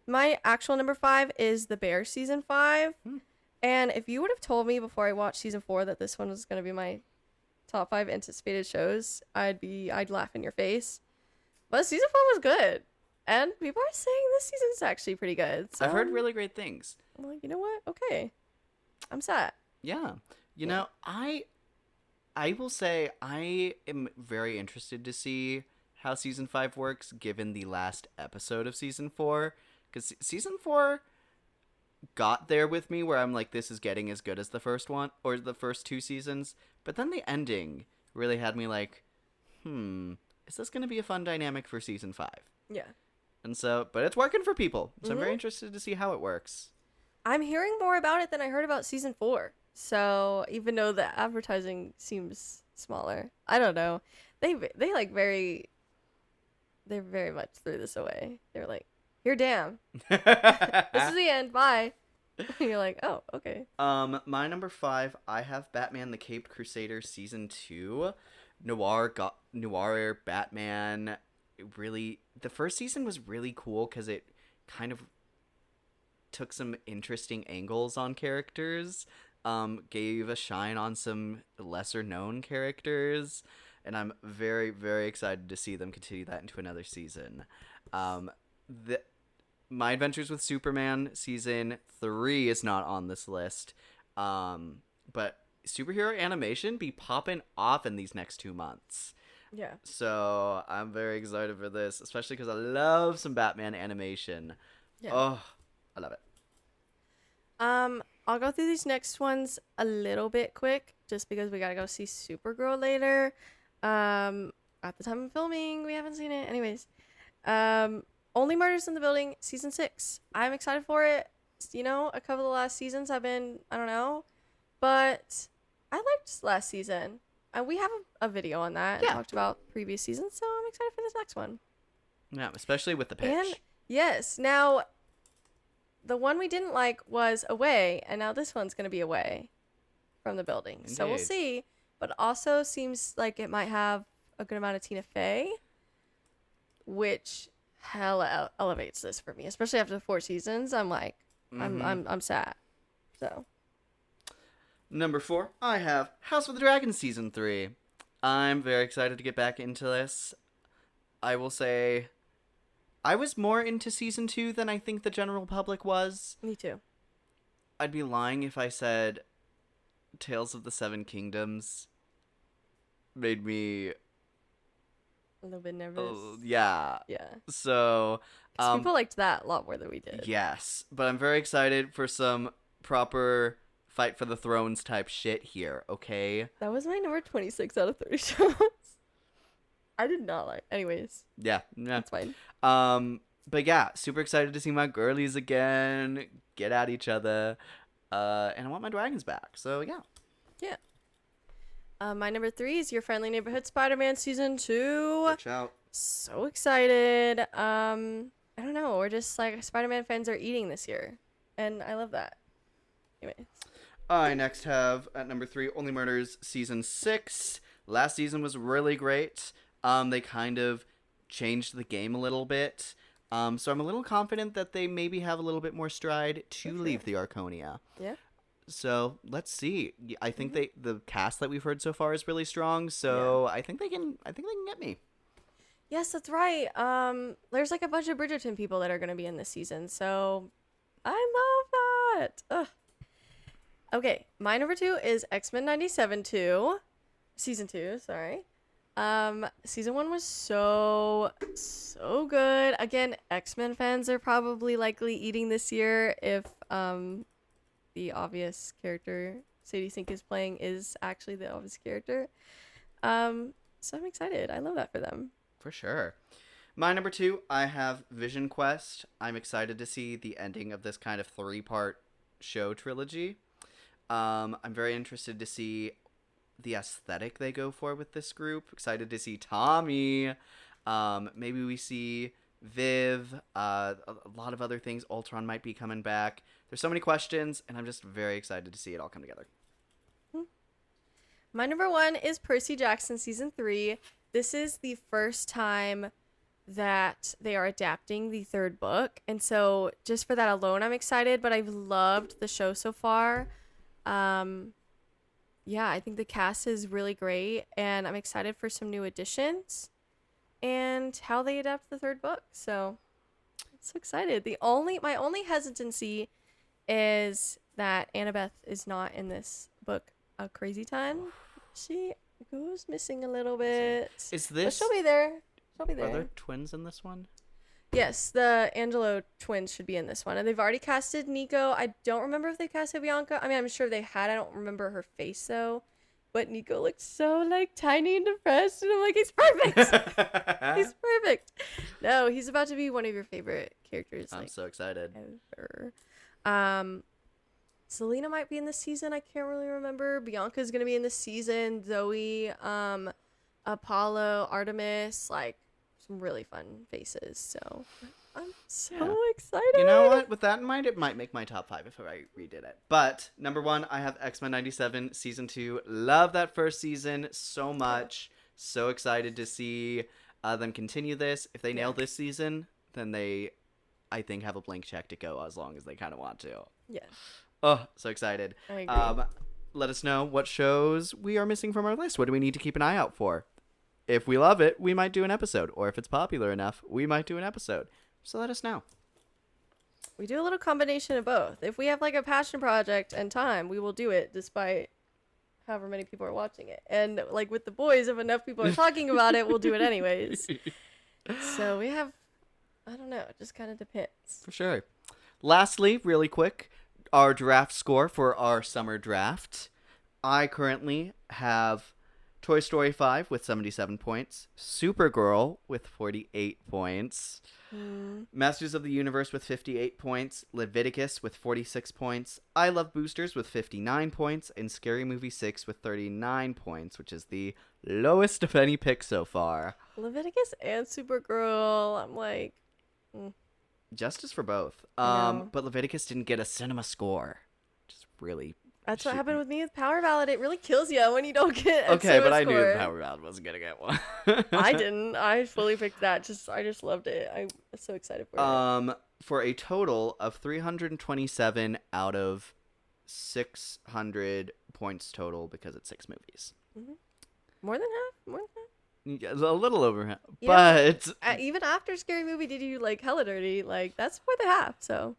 My actual number 5 is The Bear season 5. And if you would have told me before I watched season 4 that this one was going to be my top 5 anticipated shows, I'd laugh in your face. But season 4 was good. And people are saying this season's actually pretty good. So I've heard really great things. I'm like, you know what? Okay. I'm sad. Yeah. You know, I will say I am very interested to see how season 5 works given the last episode of season 4, cuz season 4 got there with me where I'm like, this is getting as good as the first one or the first 2 seasons, but then the ending really had me like, is this going to be a fun dynamic for season 5? Yeah. And so, but it's working for people. So I'm very interested to see how it works. I'm hearing more about it than I heard about season 4. So even though the advertising seems smaller, I don't know. They they're very much threw this away. They're like, "Here, damn, this is the end. Bye." And you're like, "Oh, okay." My number 5, I have Batman: The Caped Crusader season 2. Noir Batman. Really, the first season was really cool because it kind of took some interesting angles on characters, gave a shine on some lesser known characters, and I'm very, very excited to see them continue that into another season. My Adventures with Superman season 3 is not on this list, but superhero animation be popping off in these next 2 months. Yeah. So I'm very excited for this, especially because I love some Batman animation. Yeah. Oh, I love it. I'll go through these next ones a little bit quick, just because we gotta go see Supergirl later. At the time of filming, we haven't seen it. Anyways, Only Murders in the Building season 6. I'm excited for it. You know, a couple of the last seasons have been, I don't know, but I liked last season. And we have a video on that. Yeah. And talked about previous seasons, so I'm excited for this next one. Yeah, especially with the pitch. And yes, now the one we didn't like was Away, and now this one's going to be Away from the building. So we'll Indeed. see. But also seems like it might have a good amount of Tina Fey, which hella elevates this for me, especially after the 4 seasons. I'm like, I'm sad. So Number 4, I have House of the Dragon season 3. I'm very excited to get back into this. I will say I was more into season 2 than I think the general public was. me too. I'd be lying if I said Tales of the Seven Kingdoms made me A little bit nervous. yeah. Yeah. So 'Cause people liked that a lot more than we did. yes, but I'm very excited for some proper Fight for the Thrones type shit here, okay? That was my number 26 out of 30 shows. I did not like. Anyways, Yeah. that's fine. But yeah, super excited to see my girlies again, get at each other, and I want my dragons back. So yeah. Yeah. My number 3 is Your Friendly Neighborhood Spider-Man season 2. Watch out. So excited. I don't know. We're just like Spider-Man fans are eating this year, and I love that. Anyways. I next have at number 3 Only Murders season 6. Last season was really great. They kind of changed the game a little bit. So I'm a little confident that they maybe have a little bit more stride to leave the Arconia. Yeah. So let's see. I think the cast that we've heard so far is really strong. So I think they can get me. Yes, that's right. There's like a bunch of Bridgerton people that are going to be in this season, so I love that. Ugh. Okay, my number 2 is X-Men 97 2. Season 2, sorry. Season 1 was so good. Again, X-Men fans are probably likely eating this year if the obvious character Sadie Sink is playing is actually the obvious character. So I'm excited. I love that for them. For sure. My number 2, I have Vision Quest. I'm excited to see the ending of this kind of 3-part show trilogy. I'm very interested to see the aesthetic they go for with this group. Excited to see Tommy. Maybe we see Viv, a lot of other things. Ultron might be coming back. There's so many questions, and I'm just very excited to see it all come together. My number 1 is Percy Jackson season 3. This is the first time that they are adapting the 3rd book, and so just for that alone I'm excited, but I've loved the show so far. Yeah, I think the cast is really great, and I'm excited for some new additions and how they adapt the 3rd book. So I'm so excited. My only hesitancy is that Annabeth is not in this book a crazy ton. She goes missing a little bit. Is But this... she'll be there. She'll be Are there. there twins in this one? Yes, the Angelo twins should be in this one. And they've already casted Nico. I don't remember if they casted Bianca. I mean, I'm sure they had. I don't remember her face, though. But Nico looked so, like, tiny and depressed. And I'm like, he's perfect. He's perfect. No, he's about to be one of your favorite characters. I'm like, so excited. ever. Selena might be in this season. I can't really remember. Bianca's gonna be in this season. Zoe, Apollo, Artemis, like some really fun faces. So I'm so excited. You know what? With that in mind, it might make my top 5 if I redid it. But number 1, I have X-Men 97 season 2. Love that first season so much. So excited to see them continue this. If they nail this season, then they, I think, have a blank check to go as long as they kind of want to. Yeah. Oh, so excited. I agree. Let us know what shows we are missing from our list. What do we need to keep an eye out for? If we love it, we might do an episode. Or if it's popular enough, we might do an episode. So let us know. We do a little combination of both. If we have like a passion project and time, we will do it despite however many people are watching it. And like with the boys, if enough people are talking about it, we'll do it anyways. So we have, I don't know, it just kind of depends. For sure. Lastly, really quick, our draft score for our summer draft. I currently have Toy Story 5 with 77 points, Supergirl with 48 points, Masters of the Universe with 58 points, Leviticus with 46 points, I Love Boosters with 59 points, and Scary Movie 6 with 39 points, which is the lowest of any pick so far. Leviticus and Supergirl, I'm like, Justice for both. Yeah. But Leviticus didn't get a cinema score, which is really... that's what happened with me with Power Ballad. It really kills you when you don't get a Okay, but I knew score. Power Ballad wasn't gonna get one. I didn't. I fully picked that. I just loved it. I'm so excited for it. For a total of 327 out of 600 points total because it's 6 movies. More than half? Yeah, a little over half, Yeah. but Even after Scary Movie did you like hella dirty, like that's more than half, so.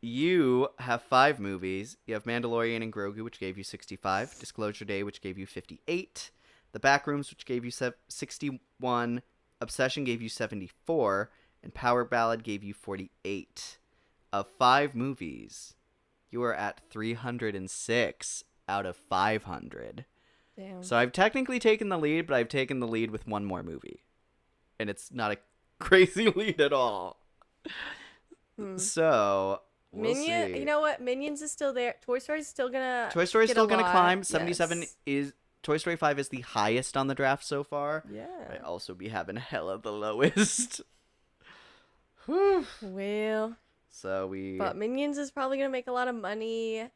you have 5 movies. You have Mandalorian and Grogu, which gave you 65, Disclosure Day, which gave you 58, The Backrooms, which gave you 61, Obsession gave you 74, and Power Ballad gave you 48. Of 5 movies, you are at 306 out of 500. Damn. So I've technically taken the lead, but I've taken the lead with 1 more movie. And it's not a crazy lead at all. So, we'll see. You know what? Minions is still there. Toy Story's still gonna Toy Story's get still a going to lot. climb. 77 Yes. is... Toy Story 5 is the highest on the draft so far. Yeah. Might also be having hella the lowest. Whew. Well, So we... but Minions is probably gonna make a lot of money.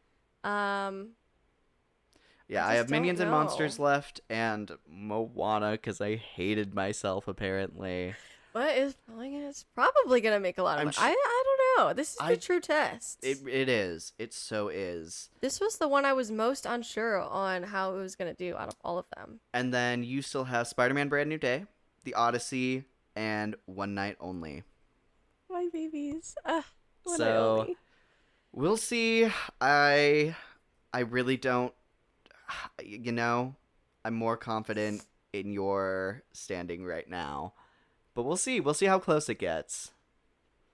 Yeah, I I have just Minions don't and Monsters know. left, and Moana, because I hated myself, apparently. But it's probably gonna make a lot of I'm money. sh- I don't know. This is the true test. It is. It so is. This was the one I was most unsure on how it was gonna do out of all of them. And then you still have Spider-Man Brand New Day, The Odyssey, and One Night Only. My babies. One So- night only. We'll see. I really don't... You know, I'm more confident in your standing right now. But we'll see. We'll see how close it gets.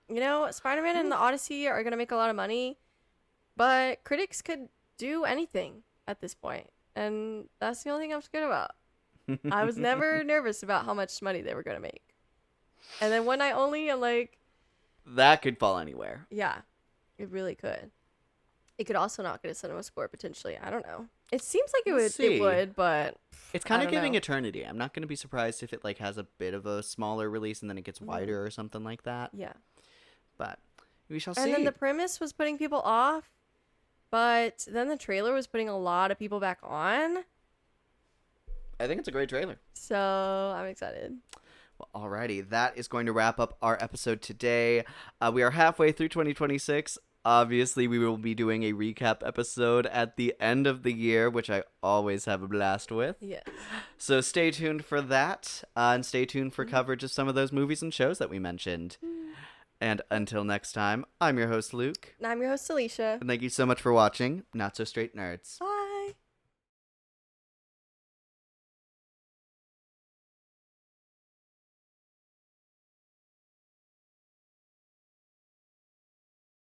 You know, Spider-Man and the Odyssey are gonna make a lot of money, but critics could do anything at this point, and that's the only thing I'm scared about. I was never nervous about how much money they were gonna make, and then One Night Only, I'm like, That could fall anywhere. yeah, it really could. It could also not get a cinema score potentially. I don't know. It seems like it We'll would. see. It would, but It's I kind of don't giving know. Eternity. I'm not going to be surprised if it like has a bit of a smaller release and then it gets wider or something like that. Yeah. But we shall And see. then the premise was putting people off, but then the trailer was putting a lot of people back on. I think it's a great trailer. So I'm excited. Well, alrighty, that is going to wrap up our episode today. We are halfway through 2026. Obviously, we will be doing a recap episode at the end of the year, which I always have a blast with. Yes. So stay tuned for that, and stay tuned for coverage of some of those movies and shows that we mentioned. And until next time, I'm your host, Luke. And I'm your host, Alicia. And thank you so much for watching Not So Straight Nerds. Bye.